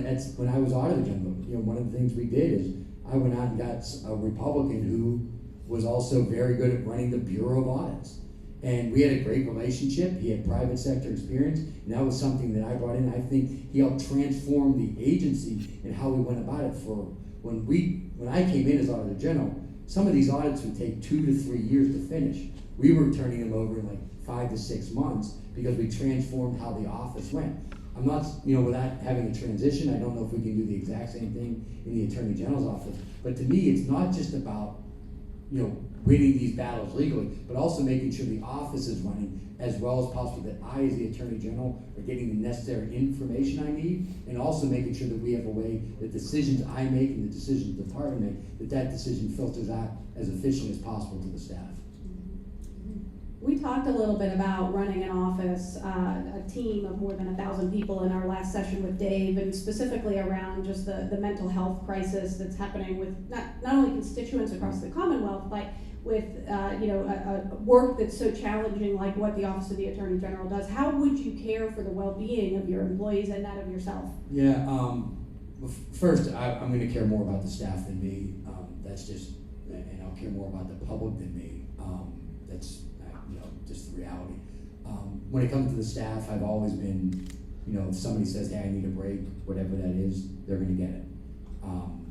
E: That's when I was Auditor General. One of the things we did is I went out and got a Republican who was also very good at running the Bureau of Audits. And we had a great relationship. He had private sector experience, and that was something that I brought in. I think he helped transform the agency and how we went about it. For when I came in as Auditor General, some of these audits would take 2 to 3 years to finish. We were turning them over in like 5 to 6 months because we transformed how the office went. I'm not, without having a transition, I don't know if we can do the exact same thing in the Attorney General's office. But to me, it's not just about winning these battles legally, but also making sure the office is running as well as possible, that I, as the Attorney General, are getting the necessary information I need, and also making sure that we have a way that decisions I make and the decisions the department make, that decision filters out as efficiently as possible to the staff.
B: We talked a little bit about running an office, a team of more than 1,000 people in our last session with Dave, and specifically around just the mental health crisis that's happening with not only constituents across the Commonwealth, but with a work that's so challenging like what the Office of the Attorney General does. How would you care for the well-being of your employees and that of yourself?
E: Yeah, first, I'm going to care more about the staff than me. That's just, and I'll care more about the public than me. That's just the reality. When it comes to the staff, I've always been, if somebody says, hey, I need a break, whatever that is, they're going to get it.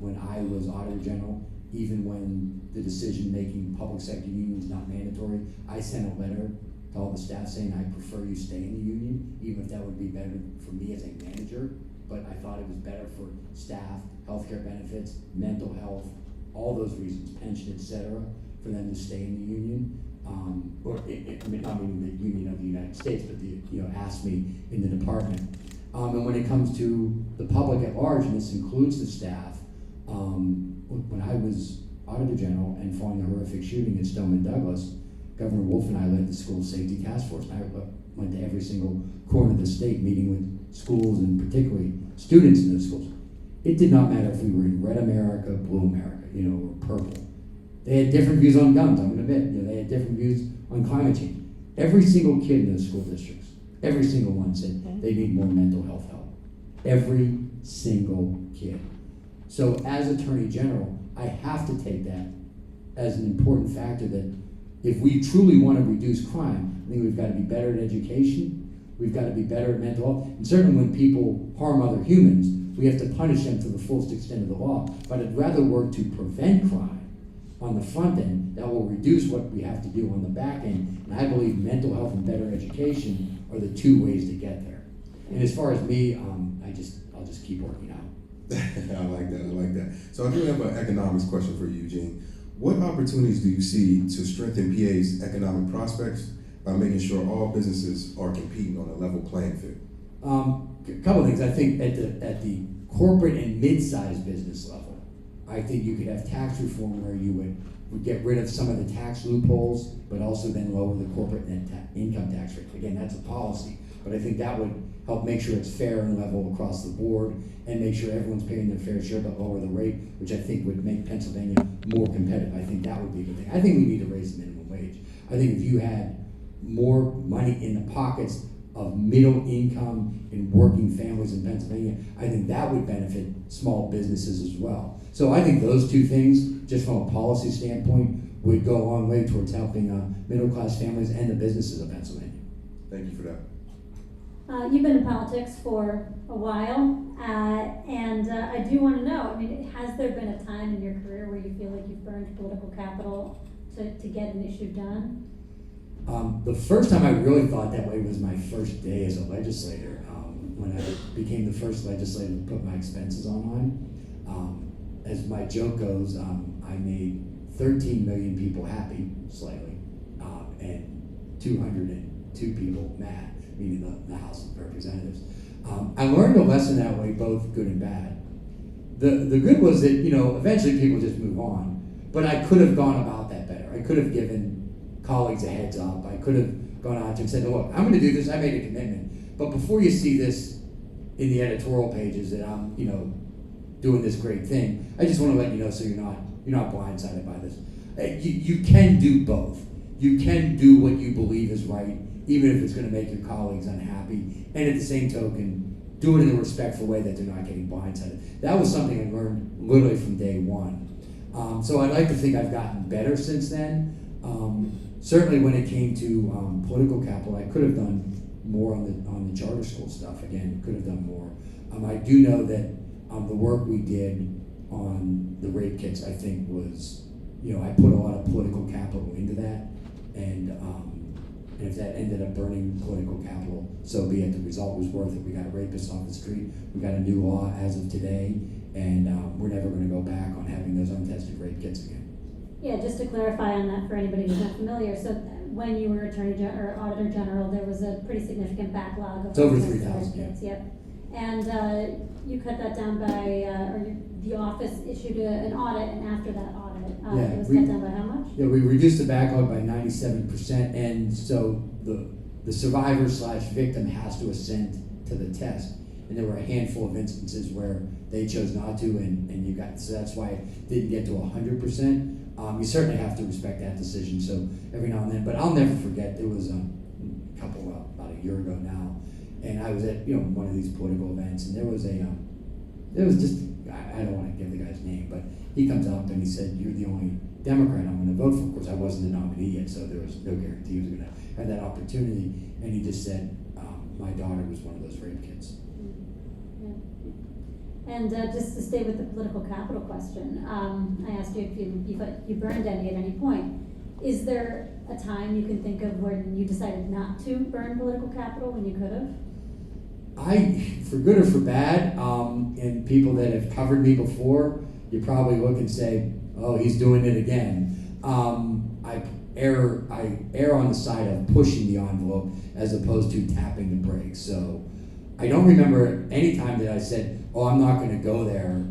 E: When I was Auditor General, even when the decision-making public sector union is not mandatory, I sent a letter to all the staff saying I prefer you stay in the union, even if that would be better for me as a manager, but I thought it was better for staff, healthcare benefits, mental health, all those reasons, pension, etc., for them to stay in the union. Not meaning the Union of the United States, but ASME in the department. And when it comes to the public at large, and this includes the staff, when I was Auditor General and following the horrific shooting at Stoneman Douglas, Governor Wolf and I led the school safety task force. And I went to every single corner of the state, meeting with schools and particularly students in those schools. It did not matter if we were in red America, blue America, or purple. They had different views on guns, I'm going to admit. They had different views on climate change. Every single kid in those school districts, every single one said they need more mental health help. Every single kid. So as Attorney General, I have to take that as an important factor that if we truly want to reduce crime, I think we've got to be better at education, We've got to be better at mental health. And certainly when people harm other humans, we have to punish them to the fullest extent of the law. But I'd rather work to prevent crime on the front end that will reduce what we have to do on the back end. And I believe mental health and better education are the two ways to get there. And as far as me, I'll just keep working out.
D: I like that. So I do have an economics question for you, Eugene. What opportunities do you see to strengthen PA's economic prospects by making sure all businesses are competing on a level playing field?
E: A couple of things. I think at the corporate and mid-sized business level, I think you could have tax reform where you would get rid of some of the tax loopholes, but also then lower the corporate net income tax rate. Again, that's a policy, but I think that would help make sure it's fair and level across the board, and make sure everyone's paying their fair share, but lower the rate, which I think would make Pennsylvania more competitive. I think that would be a good thing. I think we need to raise the minimum wage. I think if you had more money in the pockets of middle income and working families in Pennsylvania, I think that would benefit small businesses as well. So I think those two things, just from a policy standpoint, would go a long way towards helping middle-class families and the businesses of Pennsylvania.
D: Thank you for that.
A: You've been in politics for a while, and I do want to know, I mean, has there been a time in your career where you feel like you've burned political capital to get an issue done?
E: The first time I really thought that way was my first day as a legislator, when I became the first legislator to put my expenses online. As my joke goes, I made 13 million people happy, slightly, and 202 people mad, meaning the House of Representatives. I learned a lesson that way, both good and bad. The good was that, eventually people just move on, but I could have gone about that better. I could have given colleagues a heads up. I could have gone out and said, look, I'm going to do this. I made a commitment. But before you see this in the editorial pages that I'm, doing this great thing, I just want to let you know so you're not blindsided by this. You can do both. You can do what you believe is right, even if it's going to make your colleagues unhappy, and at the same token, do it in a respectful way that they're not getting blindsided. That was something I learned literally from day one. So I'd like to think I've gotten better since then. Certainly when it came to political capital, I could have done more on the charter school stuff. Again, could have done more. I do know that the work we did on the rape kits, I think was, I put a lot of political capital into that, and if that ended up burning political capital, so be it. The result was worth it. We got rapists off the street. We got a new law as of today, and we're never going to go back on having those untested rape kits again.
A: Yeah, just to clarify on that for anybody who's not familiar, so when you were or Auditor General, there was a pretty significant backlog of
E: It's over
A: untested
E: 3,000,
A: rape kits. Yep. And you cut that down by, the office issued an audit, and after that audit, it was cut down by how much?
E: Yeah, we reduced the backlog by 97%, and so the survivor / victim has to assent to the test. And there were a handful of instances where they chose not to, and so that's why it didn't get to 100%. You certainly have to respect that decision, so every now and then, but I'll never forget, there was a couple, about a year ago now, and I was at, one of these political events, and there was just, I don't want to give the guy's name, but he comes up and he said, "You're the only Democrat I'm going to vote for." Of course, I wasn't the nominee yet, so there was no guarantee he was going to have that opportunity, and he just said, my daughter was one of those rape kids.
A: Yeah. And just to stay with the political capital question, I asked you if you burned any at any point. Is there a time you can think of when you decided not to burn political capital when you could have?
E: For good or for bad, and people that have covered me before, you probably look and say, "Oh, he's doing it again." I err on the side of pushing the envelope as opposed to tapping the brakes. So I don't remember any time that I said, "Oh, I'm not going to go there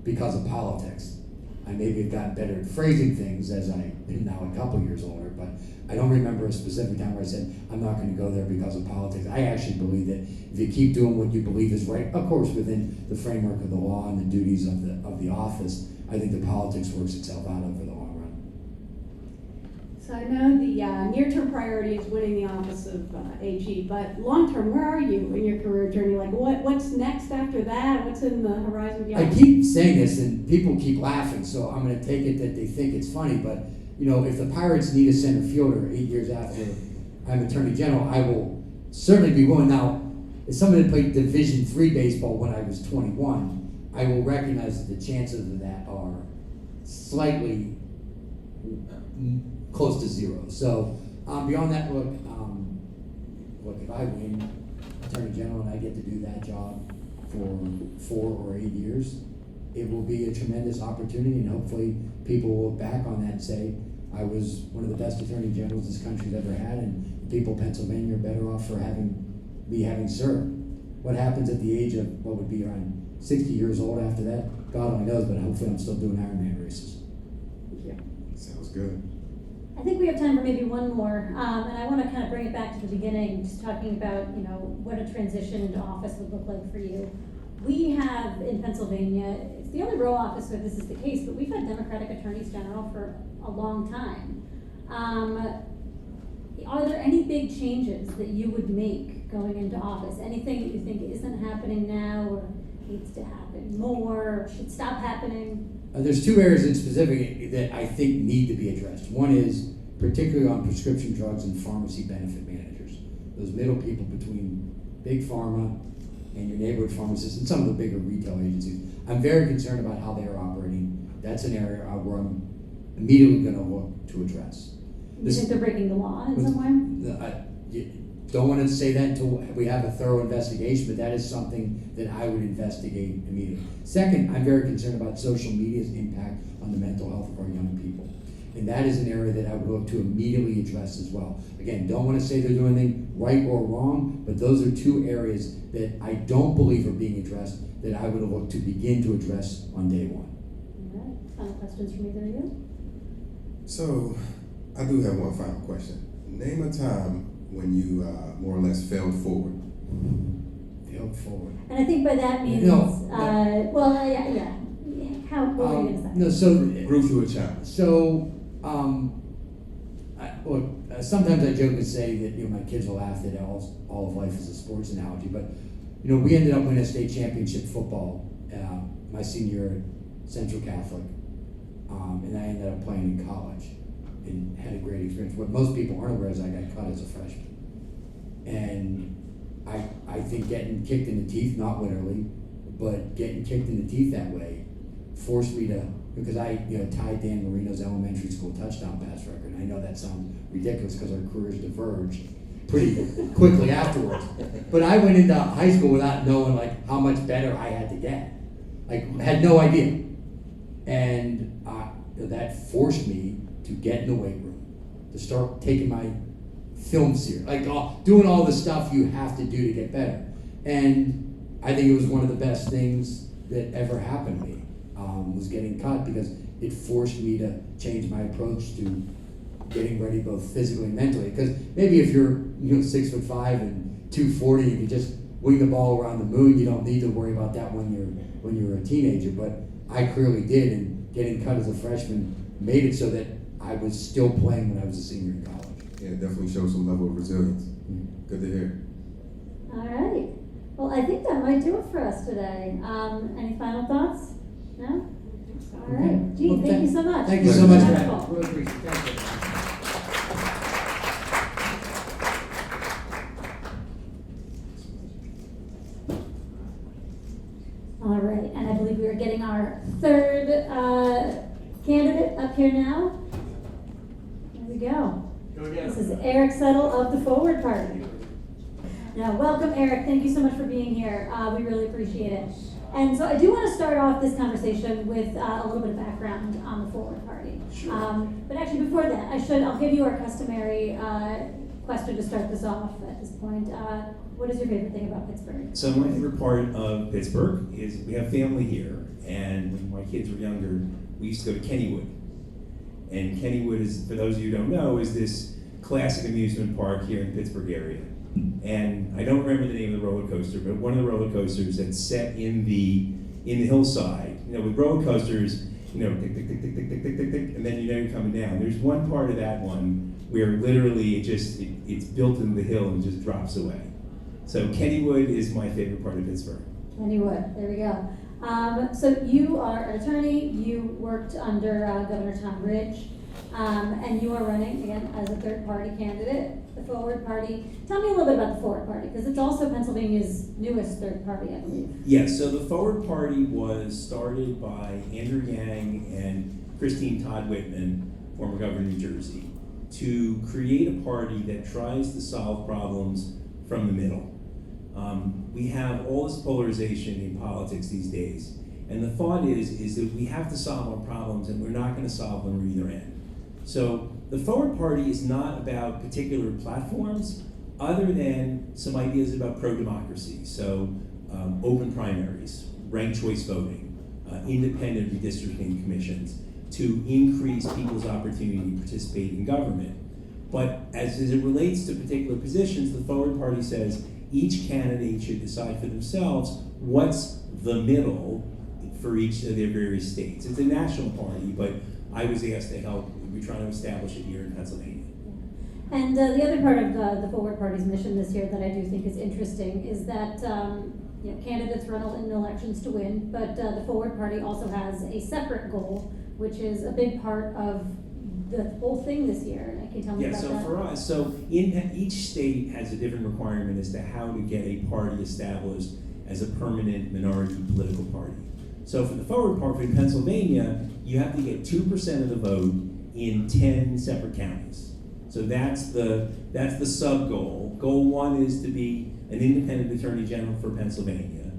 E: because of politics." I maybe have gotten better at phrasing things as I am now a couple years older, but I don't remember a specific time where I said, "I'm not going to go there because of politics." I actually believe that if you keep doing what you believe is right, of course within the framework of the law and the duties of the office, I think the politics works itself out over the long run.
B: So I know the near-term priority is winning the office of AG, but long-term, where are you in your career journey? Like, what's next after that? What's in the horizon beyond?
E: I keep saying this, and people keep laughing, so I'm going to take it that they think it's funny, but if the Pirates need a center fielder 8 years after I'm Attorney General, I will certainly be willing. Now, as someone that played Division III baseball when I was 21, I will recognize that the chances of that are slightly close to zero. So beyond that, look, if I win Attorney General and I get to do that job for 4 or 8 years, it will be a tremendous opportunity, and hopefully people will look back on that and say, I was one of the best Attorney Generals this country's ever had, and the people of Pennsylvania are better off for having served. What happens at the age of, what would be around 60 years old after that? God only knows, but hopefully I'm still doing Ironman races.
A: Thank you.
D: Sounds good.
A: I think we have time for maybe one more, and I want to kind of bring it back to the beginning, just talking about, what a transition into office would look like for you. We have in Pennsylvania, it's the only borough office where this is the case, but we've had Democratic attorneys general for a long time. Are there any big changes that you would make going into office? Anything that you think isn't happening now or needs to happen more, or should stop happening?
E: There's 2 areas in specific that I think need to be addressed. One is particularly on prescription drugs and pharmacy benefit managers. Those middle people between big pharma and your neighborhood pharmacists and some of the bigger retail agencies. I'm very concerned about how they are operating. That's an area where I'm immediately going to look to address.
A: You think they're breaking the law in some way?
E: I don't want to say that until we have a thorough investigation, but that is something that I would investigate immediately. Second, I'm very concerned about social media's impact on the mental health of our young people. And that is an area that I would look to immediately address as well. Again, don't want to say they're doing anything right or wrong, but those are 2 areas that I don't believe are being addressed that I would look to begin to address on day one.
A: All right, final questions from either of you?
D: So, I do have one final question. Name a time when you more or less failed forward.
E: Failed forward.
A: And I think by that means,
E: No.
A: yeah. How, what were you going to say?
D: Grew through a challenge.
E: So, sometimes I joke and say that my kids will laugh that all of life is a sports analogy, but we ended up winning a state championship football my senior year at Central Catholic, and I ended up playing in college and had a great experience. What most people aren't aware is I got cut as a freshman, and I think getting kicked in the teeth, not literally, but getting kicked in the teeth that way forced me to, because I tied Dan Marino's elementary school touchdown pass record. And I know that sounds ridiculous because our careers diverged pretty quickly afterwards. But I went into high school without knowing how much better I had to get. Had no idea. And that forced me to get in the weight room, to start taking my film series, doing all the stuff you have to do to get better. And I think it was one of the best things that ever happened to me. Was getting cut, because it forced me to change my approach to getting ready both physically and mentally. Because maybe if you're 6'5" and 240 and you just wing the ball around the moon, you don't need to worry about that when you're a teenager. But I clearly did, and getting cut as a freshman made it so that I was still playing when I was a senior in college.
D: Yeah, it definitely shows some level of resilience.
E: Mm-hmm.
D: Good to hear.
A: All right. Well, I think that might do it for us today. Any final thoughts? No? All right. Gene,
E: Well,
A: thank you so much.
E: Thank you so much for
A: Wonderful.
E: that. Really appreciate it. Thank you.
A: All right, and I believe we are getting our third candidate up here now. There we go. This is Eric Settle of the Forward Party. Now, welcome, Eric. Thank you so much for being here. We really appreciate it. And so I do want to start off this conversation with a little bit of background on the Forward Party.
D: Sure.
A: But actually, before that, I'll give you our customary question to start this off at this point. What is your favorite thing about Pittsburgh?
F: So my favorite part of Pittsburgh is we have family here, and when my kids were younger, we used to go to Kennywood. And Kennywood is, for those of you who don't know, is this classic amusement park here in the Pittsburgh area. And I don't remember the name of the roller coaster, but one of the roller coasters that's set in the hillside. With roller coasters, tick, tick, tick, tick, tick, tick, tick, tick, tick, and then you're coming down. There's one part of that one where literally it's built into the hill and just drops away. So Kennywood is my favorite part of Pittsburgh.
A: Kennywood, there we go. So you are an attorney, you worked under Governor Tom Ridge, and you are running, again, as a third-party candidate the Forward Party. Tell me a little bit about the Forward Party, because it's also Pennsylvania's newest third party, I believe.
F: Yes, so the Forward Party was started by Andrew Yang and Christine Todd Whitman, former governor of New Jersey, to create a party that tries to solve problems from the middle. We have all this polarization in politics these days, and the thought is that we have to solve our problems, and we're not going to solve them on either end. So the Forward Party is not about particular platforms, other than some ideas about pro-democracy. So open primaries, ranked choice voting, independent redistricting commissions, to increase people's opportunity to participate in government. But as it relates to particular positions, the Forward Party says each candidate should decide for themselves what's the middle for each of their various states. It's a national party, but I was asked to help. We're trying to establish it here in Pennsylvania.
A: And the other part of the Forward Party's mission this year that I do think is interesting is that candidates run in elections to win, but the Forward Party also has a separate goal, which is a big part of the whole thing this year. Can you tell me about that?
F: Yeah, so for us, in each state has a different requirement as to how to get a party established as a permanent minority political party. So for the Forward Party in Pennsylvania, you have to get 2% of the vote in 10 separate counties. So that's the sub goal. Goal 1 is to be an independent attorney general for Pennsylvania.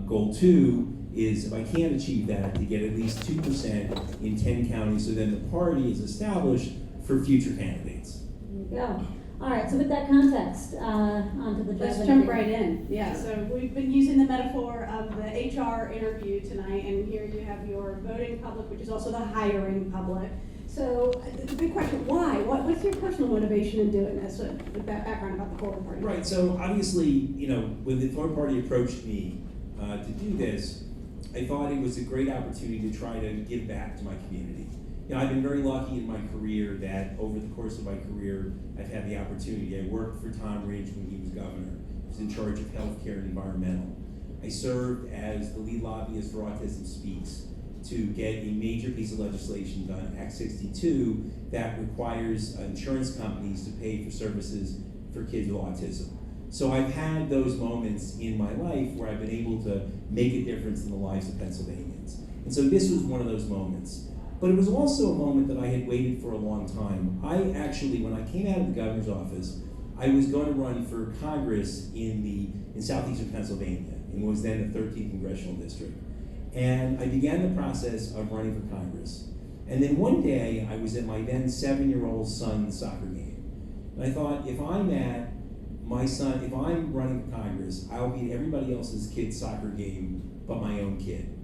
F: Goal 2 is, if I can't achieve that, to get at least 2% in 10 counties, so then the party is established for future candidates.
A: There you go. All right, so with that context, onto the job
B: Let's
A: interview.
B: jump right in. Yeah, so we've been using the metaphor of the HR interview tonight, and here you have your voting public, which is also the hiring public. So the big question, why? What's your personal motivation in doing this, with that background about the Forward Party?
F: Right, so obviously, when the Forward Party approached me to do this, I thought it was a great opportunity to try to give back to my community. I've been very lucky in my career that over the course of my career, I've had the opportunity. I worked for Tom Ridge when he was governor. I was in charge of healthcare and environmental. I served as the lead lobbyist for Autism Speaks to get a major piece of legislation done, Act 62, that requires insurance companies to pay for services for kids with autism. So I've had those moments in my life where I've been able to make a difference in the lives of Pennsylvanians. And so this was one of those moments. But it was also a moment that I had waited for a long time. I actually, when I came out of the governor's office, I was going to run for Congress in southeastern Pennsylvania, and was then the 13th congressional district. And I began the process of running for Congress. And then one day, I was at my then 7-year-old son's soccer game. And I thought, if I'm running for Congress, I'll be at everybody else's kid's soccer game but my own kid.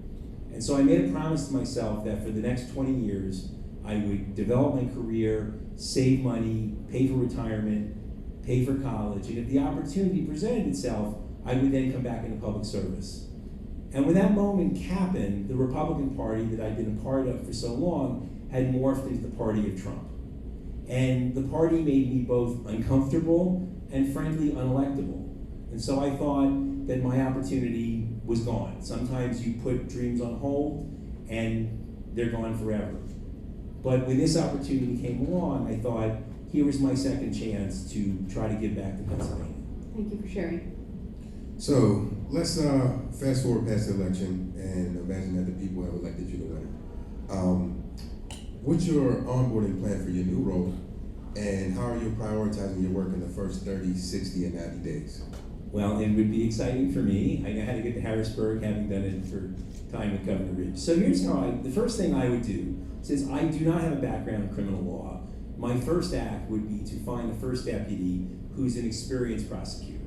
F: And so I made a promise to myself that for the next 20 years, I would develop my career, save money, pay for retirement, pay for college, and if the opportunity presented itself, I would then come back into public service. And when that moment happened, the Republican Party that I'd been a part of for so long had morphed into the party of Trump. And the party made me both uncomfortable and frankly unelectable. And so I thought that my opportunity was gone. Sometimes you put dreams on hold and they're gone forever. But when this opportunity came along, I thought, here was my second chance to try to give back to Pennsylvania.
B: Thank you for sharing.
D: So let's fast forward past the election and imagine that the people have elected you the winner. What's your onboarding plan for your new role, and how are you prioritizing your work in the first 30, 60, and 90 days?
F: Well, it would be exciting for me. I had to get to Harrisburg, having done it for time with Governor Ridge. So here's how the first thing I would do, since I do not have a background in criminal law, my first act would be to find a first deputy who's an experienced prosecutor.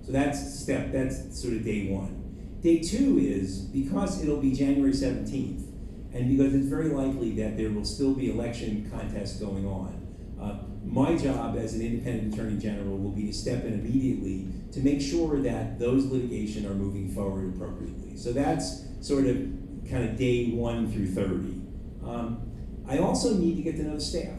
F: So that's sort of day one. Day two is, because it'll be January 17th, and because it's very likely that there will still be election contests going on, my job as an independent attorney general will be to step in immediately to make sure that those litigation are moving forward appropriately. So that's sort of kind of day 1 through 30. I also need to get to know the staff.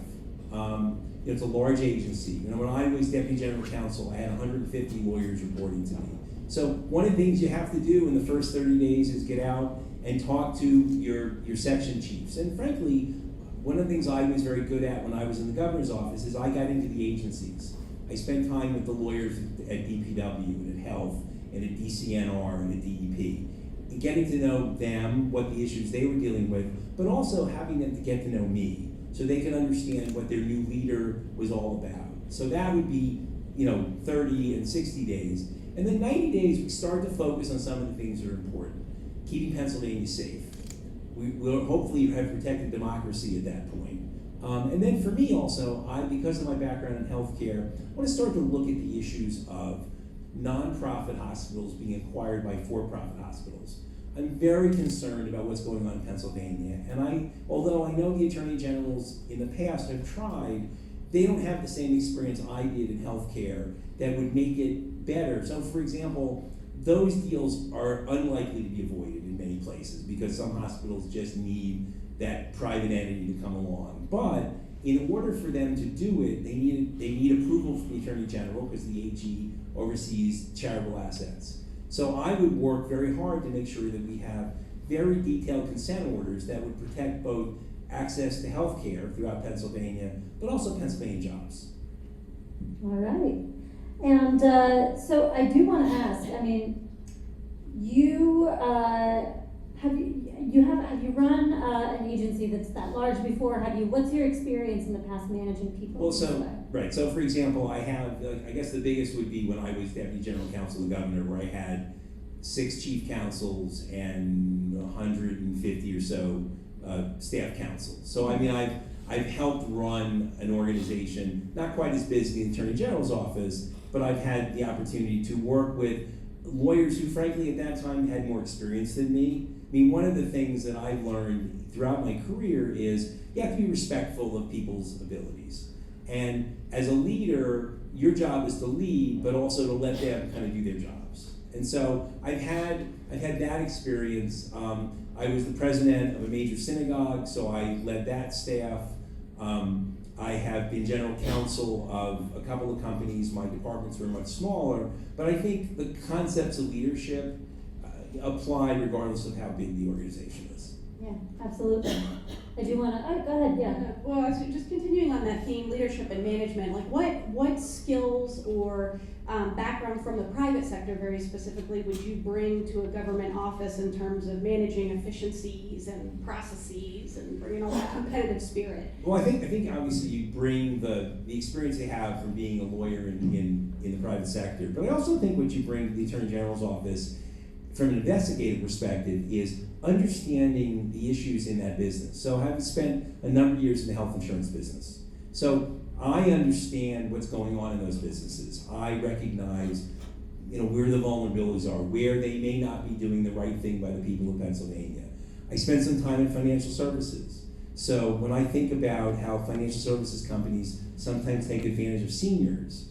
F: It's a large agency. When I was deputy general counsel, I had 150 lawyers reporting to me. So one of the things you have to do in the first 30 days is get out and talk to your section chiefs. And frankly, one of the things I was very good at when I was in the governor's office is I got into the agencies. I spent time with the lawyers at DPW and at Health and at DCNR and at DEP, and getting to know them, what the issues they were dealing with, but also having them to get to know me so they can understand what their new leader was all about. So that would be, 30 and 60 days. And then 90 days, we start to focus on some of the things that are important. Keeping Pennsylvania safe. We will hopefully have protected democracy at that point. And then for me also, because of my background in healthcare, I want to start to look at the issues of nonprofit hospitals being acquired by for-profit hospitals. I'm very concerned about what's going on in Pennsylvania, and although I know the attorney generals in the past have tried, they don't have the same experience I did in healthcare that would make it better. So for example, those deals are unlikely to be avoided in many places because some hospitals just need that private entity to come along. But in order for them to do it, they need approval from the Attorney General because the AG oversees charitable assets. So I would work very hard to make sure that we have very detailed consent orders that would protect both access to health care throughout Pennsylvania, but also Pennsylvania jobs.
A: All right. And so I do want to ask, have you run an agency that's that large before? What's your experience in the past managing people?
F: Well, so for example, I have, I guess the biggest would be when I was Deputy General Counsel of the Governor, where I had 6 chief counsels and 150 or so staff counsels. So I've helped run an organization, not quite as big as the Attorney General's office, but I've had the opportunity to work with lawyers who frankly at that time had more experience than me. One of the things that I've learned throughout my career is you have to be respectful of people's abilities. And as a leader, your job is to lead, but also to let them kind of do their jobs. And so I've had that experience. I was the president of a major synagogue, so I led that staff. I have been general counsel of a couple of companies. My departments were much smaller, but I think the concepts of leadership apply regardless of how big the organization is.
A: Yeah, absolutely. I do want to, go ahead, yeah.
B: Well, so just continuing on that theme, leadership and management, like what skills or background from the private sector very specifically would you bring to a government office in terms of managing efficiencies and processes and bringing all that competitive spirit?
F: Well, I think obviously you bring the experience you have from being a lawyer in the private sector, but I also think what you bring to the Attorney General's office from an investigative perspective is understanding the issues in that business. So I've spent a number of years in the health insurance business. So I understand what's going on in those businesses. I recognize, where the vulnerabilities are, where they may not be doing the right thing by the people of Pennsylvania. I spent some time in financial services. So when I think about how financial services companies sometimes take advantage of seniors,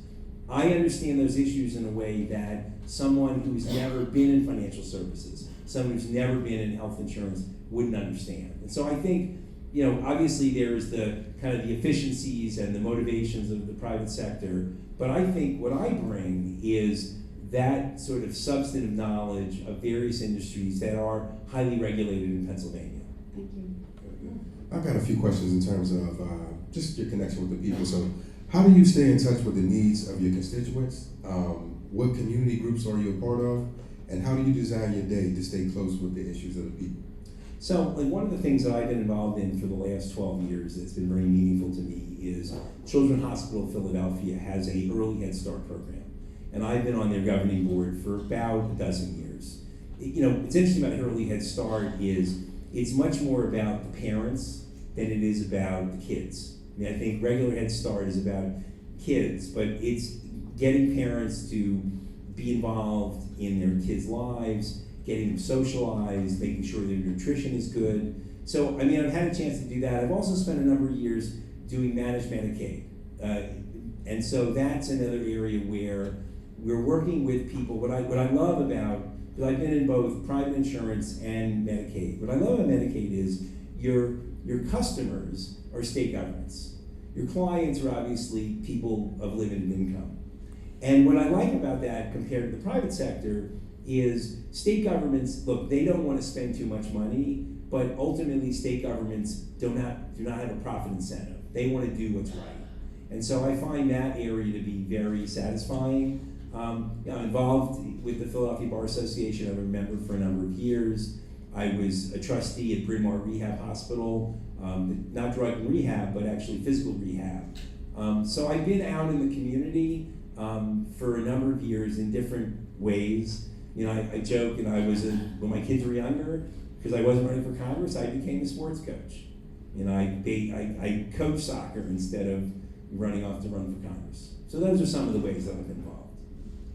F: I understand those issues in a way that someone who's never been in financial services, someone who's never been in health insurance wouldn't understand. And so I think, obviously there's the kind of the efficiencies and the motivations of the private sector, but I think what I bring is that sort of substantive knowledge of various industries that are highly regulated in Pennsylvania.
B: Thank you.
D: I've got a few questions in terms of just your connection with the people. So how do you stay in touch with the needs of your constituents? What community groups are you a part of? And how do you design your day to stay close with the issues of the people?
F: So one of the things that I've been involved in for the last 12 years that's been very meaningful to me is Children's Hospital of Philadelphia has a early Head Start program. And I've been on their governing board for about a dozen years. What's interesting about early Head Start is it's much more about the parents than it is about the kids. I think regular Head Start is about kids, but it's getting parents to be involved in their kids' lives, getting them socialized, making sure their nutrition is good. So, I've had a chance to do that. I've also spent a number of years doing managed Medicaid. And so that's another area where we're working with people. What I love about, because I've been in both private insurance and Medicaid, what I love about Medicaid is your customers are state governments. Your clients are obviously people of limited income. And what I like about that compared to the private sector is state governments, look, they don't want to spend too much money, but ultimately state governments do not have a profit incentive. They want to do what's right. And so I find that area to be very satisfying. I'm involved with the Philadelphia Bar Association. I was a member for a number of years. I was a trustee at Bryn Mawr Rehab Hospital, not drug and rehab, but actually physical rehab. So I've been out in the community for a number of years in different ways. You know, I joke, and when my kids were younger, because I wasn't running for Congress, I became a sports coach. You know, I coach soccer instead of running off to run for Congress. So those are some of the ways that I've been involved.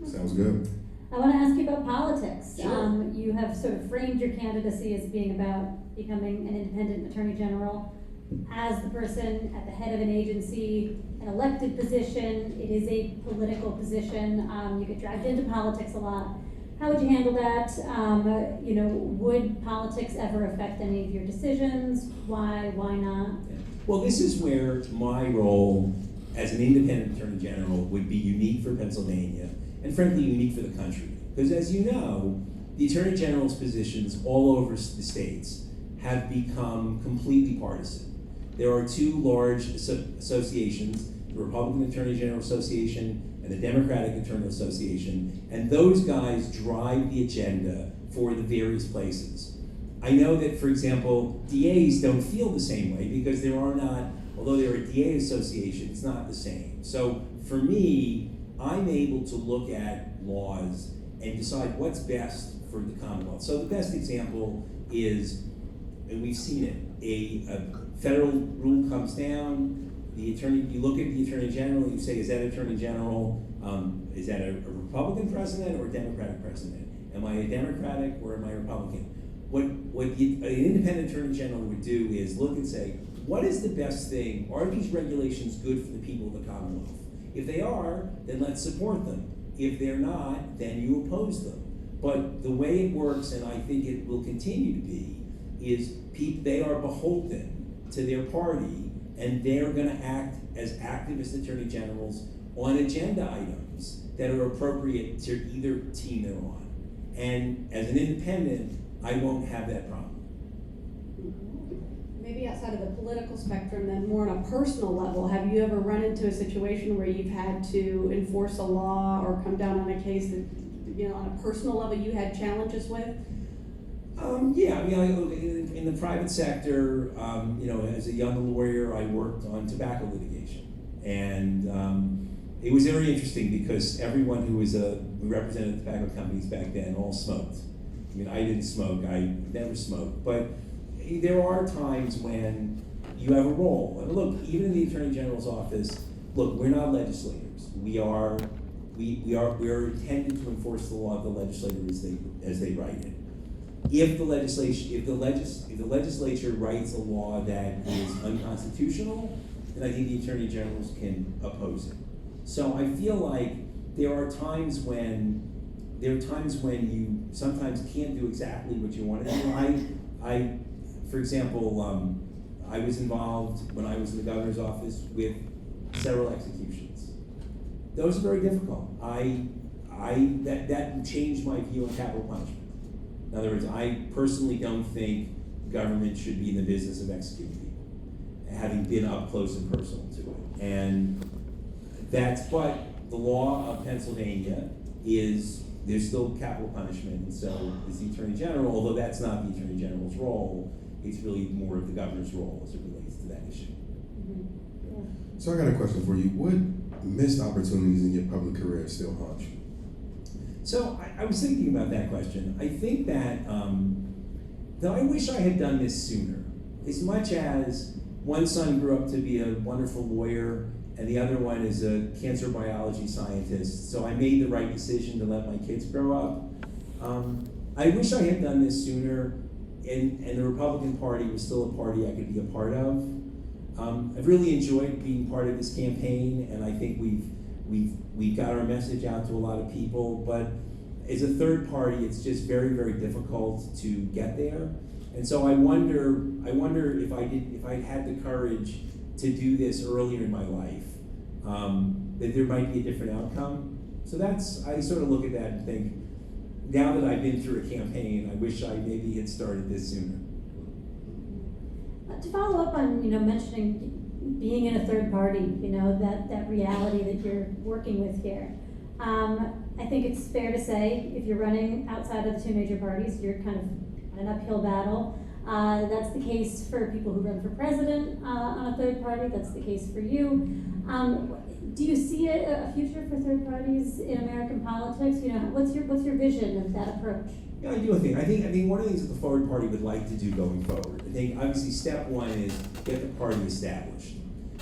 D: Sounds good.
A: I want to ask you about politics.
F: Sure.
A: You have sort of framed your candidacy as being about becoming an independent attorney general. As the person at the head of an agency, an elected position, it is a political position. You get dragged into politics a lot. How would you handle that? You know, would politics ever affect any of your decisions? Why not?
F: Well, this is where my role as an independent attorney general would be unique for Pennsylvania, and frankly unique for the country. Because as you know, the attorney general's positions all over the states have become completely partisan. There are two large associations, the Republican Attorney General Association and the Democratic Attorney Association, and those guys drive the agenda for the various places. I know that, for example, DAs don't feel the same way because there are not, although they're a DA association, it's not the same. So for me, I'm able to look at laws and decide what's best for the Commonwealth. So the best example is, and we've seen it, a federal rule comes down, you look at the Attorney General, you say, is that Attorney General, is that a Republican president or a Democratic president? Am I a Democratic or am I a Republican? What an independent Attorney General would do is look and say, what is the best thing? Are these regulations good for the people of the Commonwealth? If they are, then let's support them. If they're not, then you oppose them. But the way it works, and I think it will continue to be, is they are beholden to their party, and they're going to act as activist attorney generals on agenda items that are appropriate to either team they're on. And as an independent, I won't have that problem.
B: Maybe outside of the political spectrum, then more on a personal level, have you ever run into a situation where you've had to enforce a law or come down on a case that, you know, on a personal level you had challenges with?
F: Yeah, I mean, in the private sector, you know, as a young lawyer, I worked on tobacco litigation. And it was very interesting because everyone who represented tobacco companies back then all smoked. I mean, I didn't smoke, I never smoked. But there are times when you have a role. And look, even in the Attorney General's office, look, we're not legislators. We are intended to enforce the law of the legislator as they write it. If the legislature writes a law that is unconstitutional, then I think the Attorney Generals can oppose it. So I feel like there are times when you sometimes can't do exactly what you want to do. For example, I was involved when I was in the governor's office with several executions. Those are very difficult. That changed my view on capital punishment. In other words, I personally don't think government should be in the business of executing people, having been up close and personal to it. And but the law of Pennsylvania is there's still capital punishment, and so is the Attorney General, although that's not the Attorney General's role, it's really more of the governor's role as it relates to that issue.
A: Mm-hmm. Yeah.
D: So I got a question for you. What missed opportunities in your public career still haunt you?
F: So I was thinking about that question. I think that I wish I had done this sooner. As much as one son grew up to be a wonderful lawyer and the other one is a cancer biology scientist, so I made the right decision to let my kids grow up. I wish I had done this sooner, and the Republican Party was still a party I could be a part of. I've really enjoyed being part of this campaign, and I think we've got our message out to a lot of people, but as a third party, it's just very, very difficult to get there. And so I wonder if I had the courage to do this earlier in my life, that there might be a different outcome. So I sort of look at that and think, now that I've been through a campaign, I wish I maybe had started this sooner.
A: To follow up on, mentioning being in a third party, you know, that reality that you're working with here. I think it's fair to say if you're running outside of the two major parties, you're kind of an uphill battle. That's the case for people who run for president on a third party. That's the case for you. Do you see a future for third parties in American politics? You know, what's your vision of that approach?
F: Yeah, I do. I think one of the things that the forward party would like to do going forward. I think obviously step one is get the party established.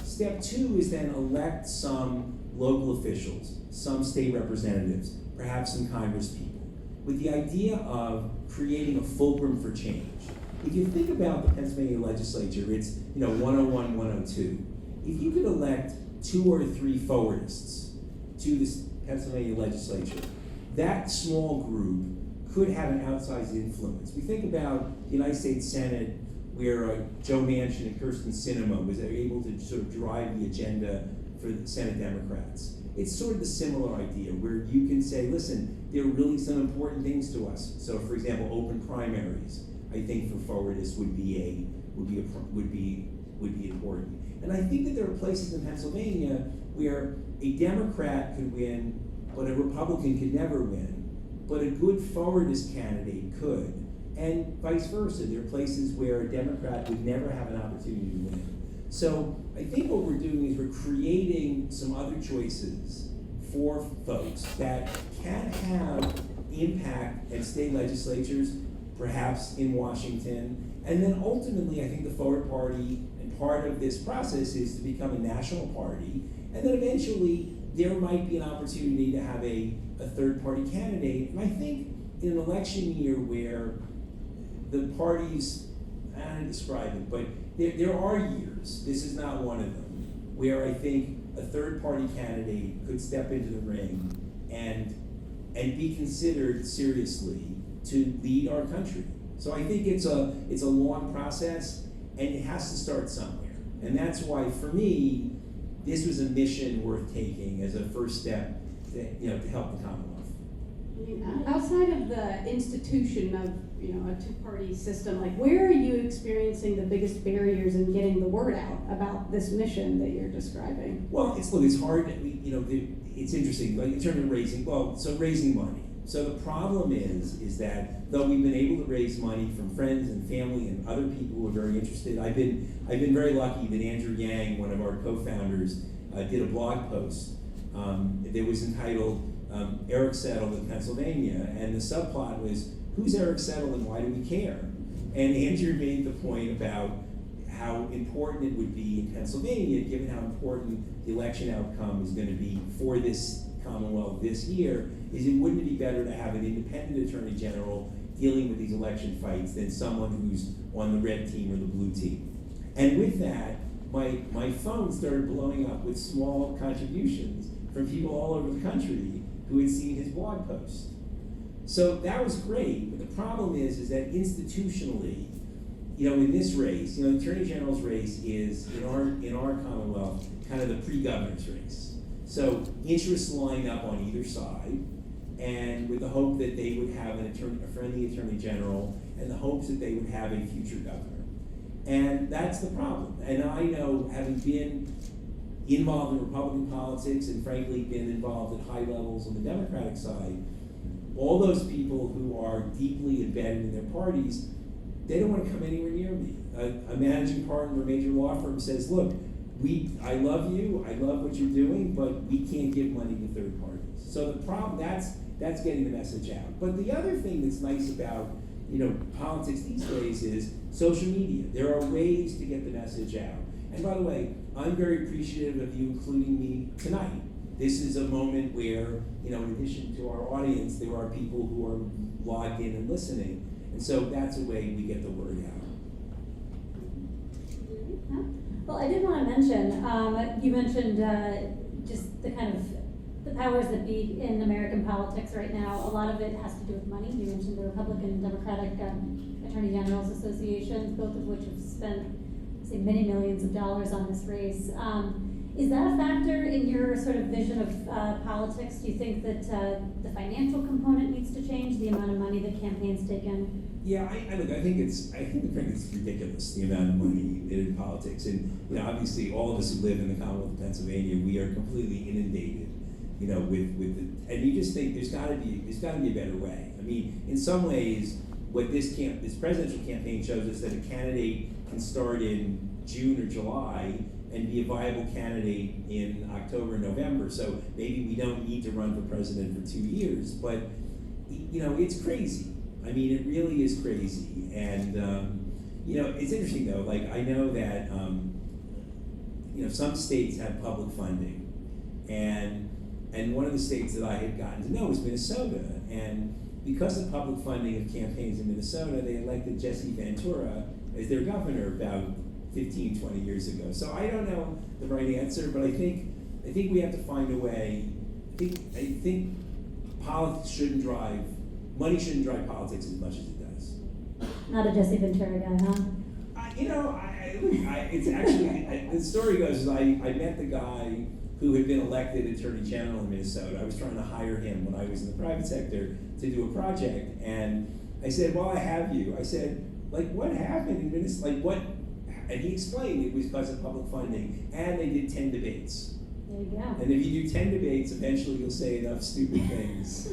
F: Step two is then elect some local officials, some state representatives, perhaps some Congress people, with the idea of creating a fulcrum for change. If you think about the Pennsylvania legislature, it's 101, 102. If you could elect 2 or 3 forwardists to this Pennsylvania legislature, that small group could have an outsized influence. We think about the United States Senate, where Joe Manchin and Kirsten Sinema was able to sort of drive the agenda for the Senate Democrats. It's sort of the similar idea where you can say, listen, there are really some important things to us. So, for example, open primaries, I think for forwardists would be important. And I think that there are places in Pennsylvania where a Democrat could win, but a Republican could never win, but a good forwardist candidate could, and vice versa. There are places where a Democrat would never have an opportunity to win. So I think what we're doing is we're creating some other choices for folks that can have impact at state legislatures, perhaps in Washington, and then ultimately I think the forward party and part of this process is to become a national party, and then eventually there might be an opportunity to have a third party candidate. And I think in an election year where the parties, I don't know how to describe it, but there are years, this is not one of them, where I think a third party candidate could step into the ring and be considered seriously to lead our country. So I think it's a long process, and it has to start somewhere. And that's why, for me, this was a mission worth taking as a first step to help the Commonwealth.
B: I mean, outside of the institution of a two-party system, like where are you experiencing the biggest barriers in getting the word out about this mission that you're describing?
F: Well, it's hard. It's interesting. Like in terms of raising money. So the problem is that though we've been able to raise money from friends and family and other people who are very interested, I've been very lucky that Andrew Yang, one of our co-founders, did a blog post that was entitled Eric Settle in Pennsylvania, and the subplot was, who's Eric Settle and why do we care? And Andrew made the point about how important it would be in Pennsylvania, given how important the election outcome is going to be for this Commonwealth this year, is wouldn't it be better to have an independent attorney general dealing with these election fights than someone who's on the red team or the blue team? And with that, my phone started blowing up with small contributions from people all over the country who had seen his blog post. So that was great, but the problem is that institutionally, in this race, the Attorney General's race is, in our Commonwealth, kind of the pre-governor's race. So interests line up on either side, and with the hope that they would have a friendly Attorney General, and the hopes that they would have a future governor. And that's the problem. And I know, having been involved in Republican politics and frankly been involved at high levels on the Democratic side, all those people who are deeply embedded in their parties, they don't want to come anywhere near me. A managing partner of a major law firm says, look, I love you, I love what you're doing, but we can't give money to third parties. So the problem, that's getting the message out. But the other thing that's nice about politics these days is social media. There are ways to get the message out. And by the way, I'm very appreciative of you including me tonight. This is a moment where, in addition to our audience, there are people who are logged in and listening. And so that's a way we get the word out.
A: Well, I did want to mention, you mentioned just the kind of the powers that be in American politics right now. A lot of it has to do with money. You mentioned the Republican and Democratic Attorney Generals Associations, both of which have spent, say, many millions of dollars on this race. Is that a factor in your sort of vision of politics? Do you think that the financial component needs to change, the amount of money that campaigns take in
F: Yeah, I think it's ridiculous, the amount of money in politics. And, obviously all of us who live in the Commonwealth of Pennsylvania, we are completely inundated, with the, and you just think there's gotta be a better way. I mean, in some ways, what this presidential campaign shows us that a candidate can start in June or July and be a viable candidate in October and November. So maybe we don't need to run for president for 2 years, but it's crazy. I mean, it really is crazy. And it's interesting though. Like I know that some states have public funding, and one of the states that I had gotten to know was Minnesota. And because of public funding of campaigns in Minnesota, they elected Jesse Ventura as their governor about 15, 20 years ago. So I don't know the right answer, but I think we have to find a way. I think money shouldn't drive politics as much as it does.
A: Not a Jesse Ventura guy, huh?
F: It's actually, the story goes is I met the guy who had been elected Attorney General in Minnesota. I was trying to hire him when I was in the private sector to do a project, and I said, "Well, I have you." I said, "Like, what happened in Minnesota? Like, what?" And he explained it was because of public funding, and they did 10 debates.
A: There you go.
F: And if you do 10 debates, eventually you'll say enough stupid things.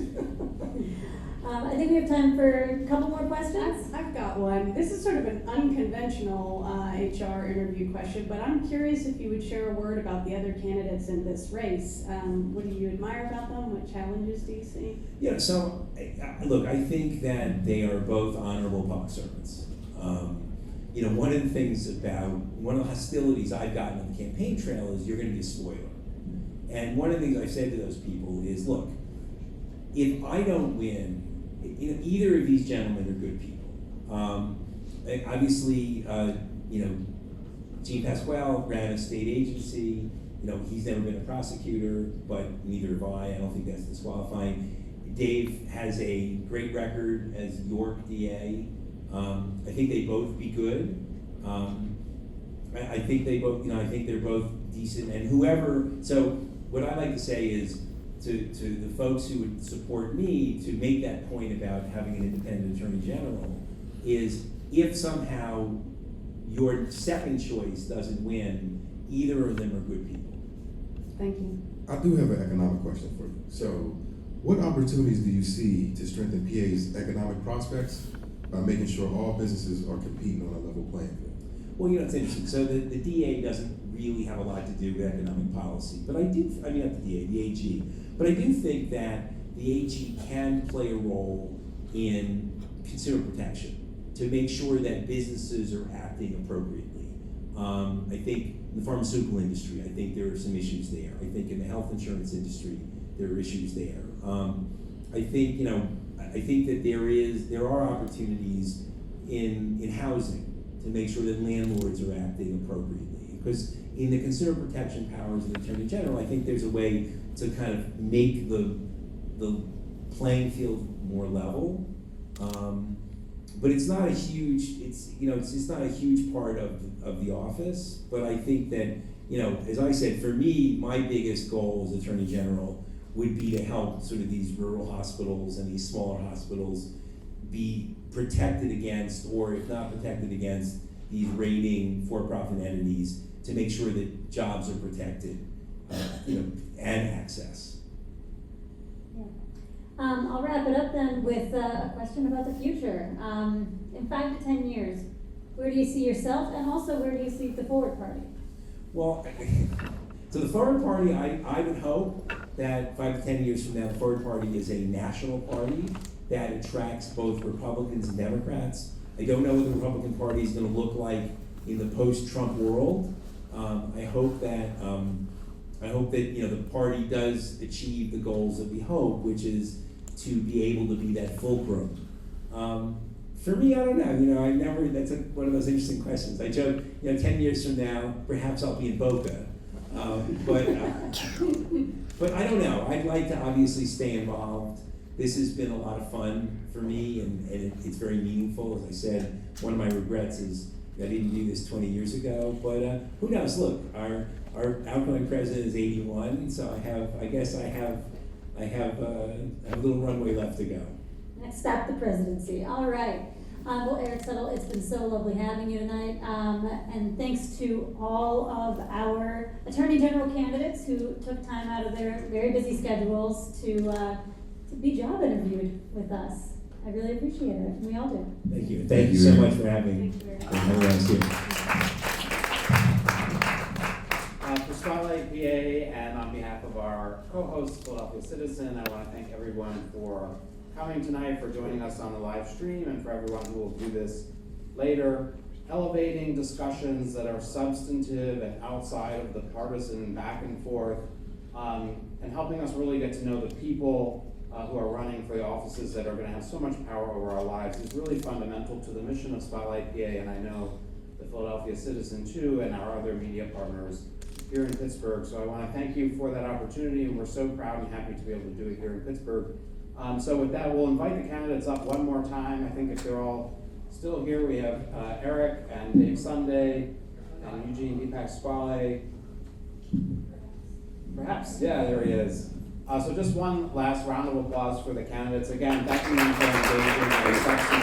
A: I think we have time for a couple more questions.
B: I've got one. This is sort of an unconventional HR interview question, but I'm curious if you would share a word about the other candidates in this race. What do you admire about them? What challenges do you see?
F: Yeah, so look, I think that they are both honorable public servants. One of the things one of the hostilities I've gotten on the campaign trail is you're going to be a spoiler. And one of the things I've said to those people is, look, if I don't win, either of these gentlemen are good people. Obviously, DePasquale ran a state agency. He's never been a prosecutor, but neither have I. I don't think that's disqualifying. Dave has a great record as York DA. I think they both be good. I think they both, I think they're both decent. And so what I like to say is to the folks who would support me to make that point about having an independent attorney general is if somehow your second choice doesn't win, either of them are good people.
B: Thank you.
D: I do have an economic question for you. So, what opportunities do you see to strengthen PA's economic prospects by making sure all businesses are competing on a level playing field?
F: Well, it's interesting. So the DA doesn't really have a lot to do with economic policy, but not the DA, the AG. But I do think that the AG can play a role in consumer protection to make sure that businesses are acting appropriately. I think in the pharmaceutical industry, I think there are some issues there. I think in the health insurance industry, there are issues there. I think that there are opportunities in housing to make sure that landlords are acting appropriately. Because in the consumer protection powers of the Attorney General, I think there's a way to kind of make the playing field more level. But it's not a huge, it's not a huge part of the office. But I think that, as I said, for me, my biggest goal as Attorney General would be to help sort of these rural hospitals and these smaller hospitals be protected against, or if not protected against, these raiding for-profit entities to make sure that jobs are protected, and access.
A: Yeah. I'll wrap it up then with a question about the future. In 5 to 10 years, where do you see yourself, and also where do you see the Forward Party?
F: Well, so the Forward Party, I would hope that 5 to 10 years from now, the Forward Party is a national party that attracts both Republicans and Democrats. I don't know what the Republican Party is going to look like in the post-Trump world. I hope that the party does achieve the goals that we hope, which is to be able to be that fulcrum. For me, I don't know. That's one of those interesting questions. I joke, 10 years from now, perhaps I'll be in Boca. But I don't know. I'd like to obviously stay involved. This has been a lot of fun for me, and it's very meaningful. As I said, one of my regrets is I didn't do this 20 years ago, but who knows? Look, our outgoing president is 81, so I have a little runway left to go.
A: Next stop, the presidency. All right. Well, Eric Settle, it's been so lovely having you tonight. And thanks to all of our Attorney General candidates who took time out of their very busy schedules to be job interviewed with us. I really appreciate it. We all do.
F: Thank you. Thank you so much for having us here.
G: For Spotlight PA and on behalf of our co-host, Philadelphia Citizen, I want to thank everyone for coming tonight, for joining us on the live stream, and for everyone who will do this later. Elevating discussions that are substantive and outside of the partisan back and forth, and helping us really get to know the people who are running for the offices that are going to have so much power over our lives is really fundamental to the mission of Spotlight PA, and I know the Philadelphia Citizen too, and our other media partners here in Pittsburgh. So I want to thank you for that opportunity, and we're so proud and happy to be able to do it here in Pittsburgh. So with that, we'll invite the candidates up one more time. I think if they're all still here, we have Eric and Dave Sunday and Eugene DePasquale. Perhaps, yeah, there he is. So just one last round of applause for the candidates. Again, thank you for engaging in a substantive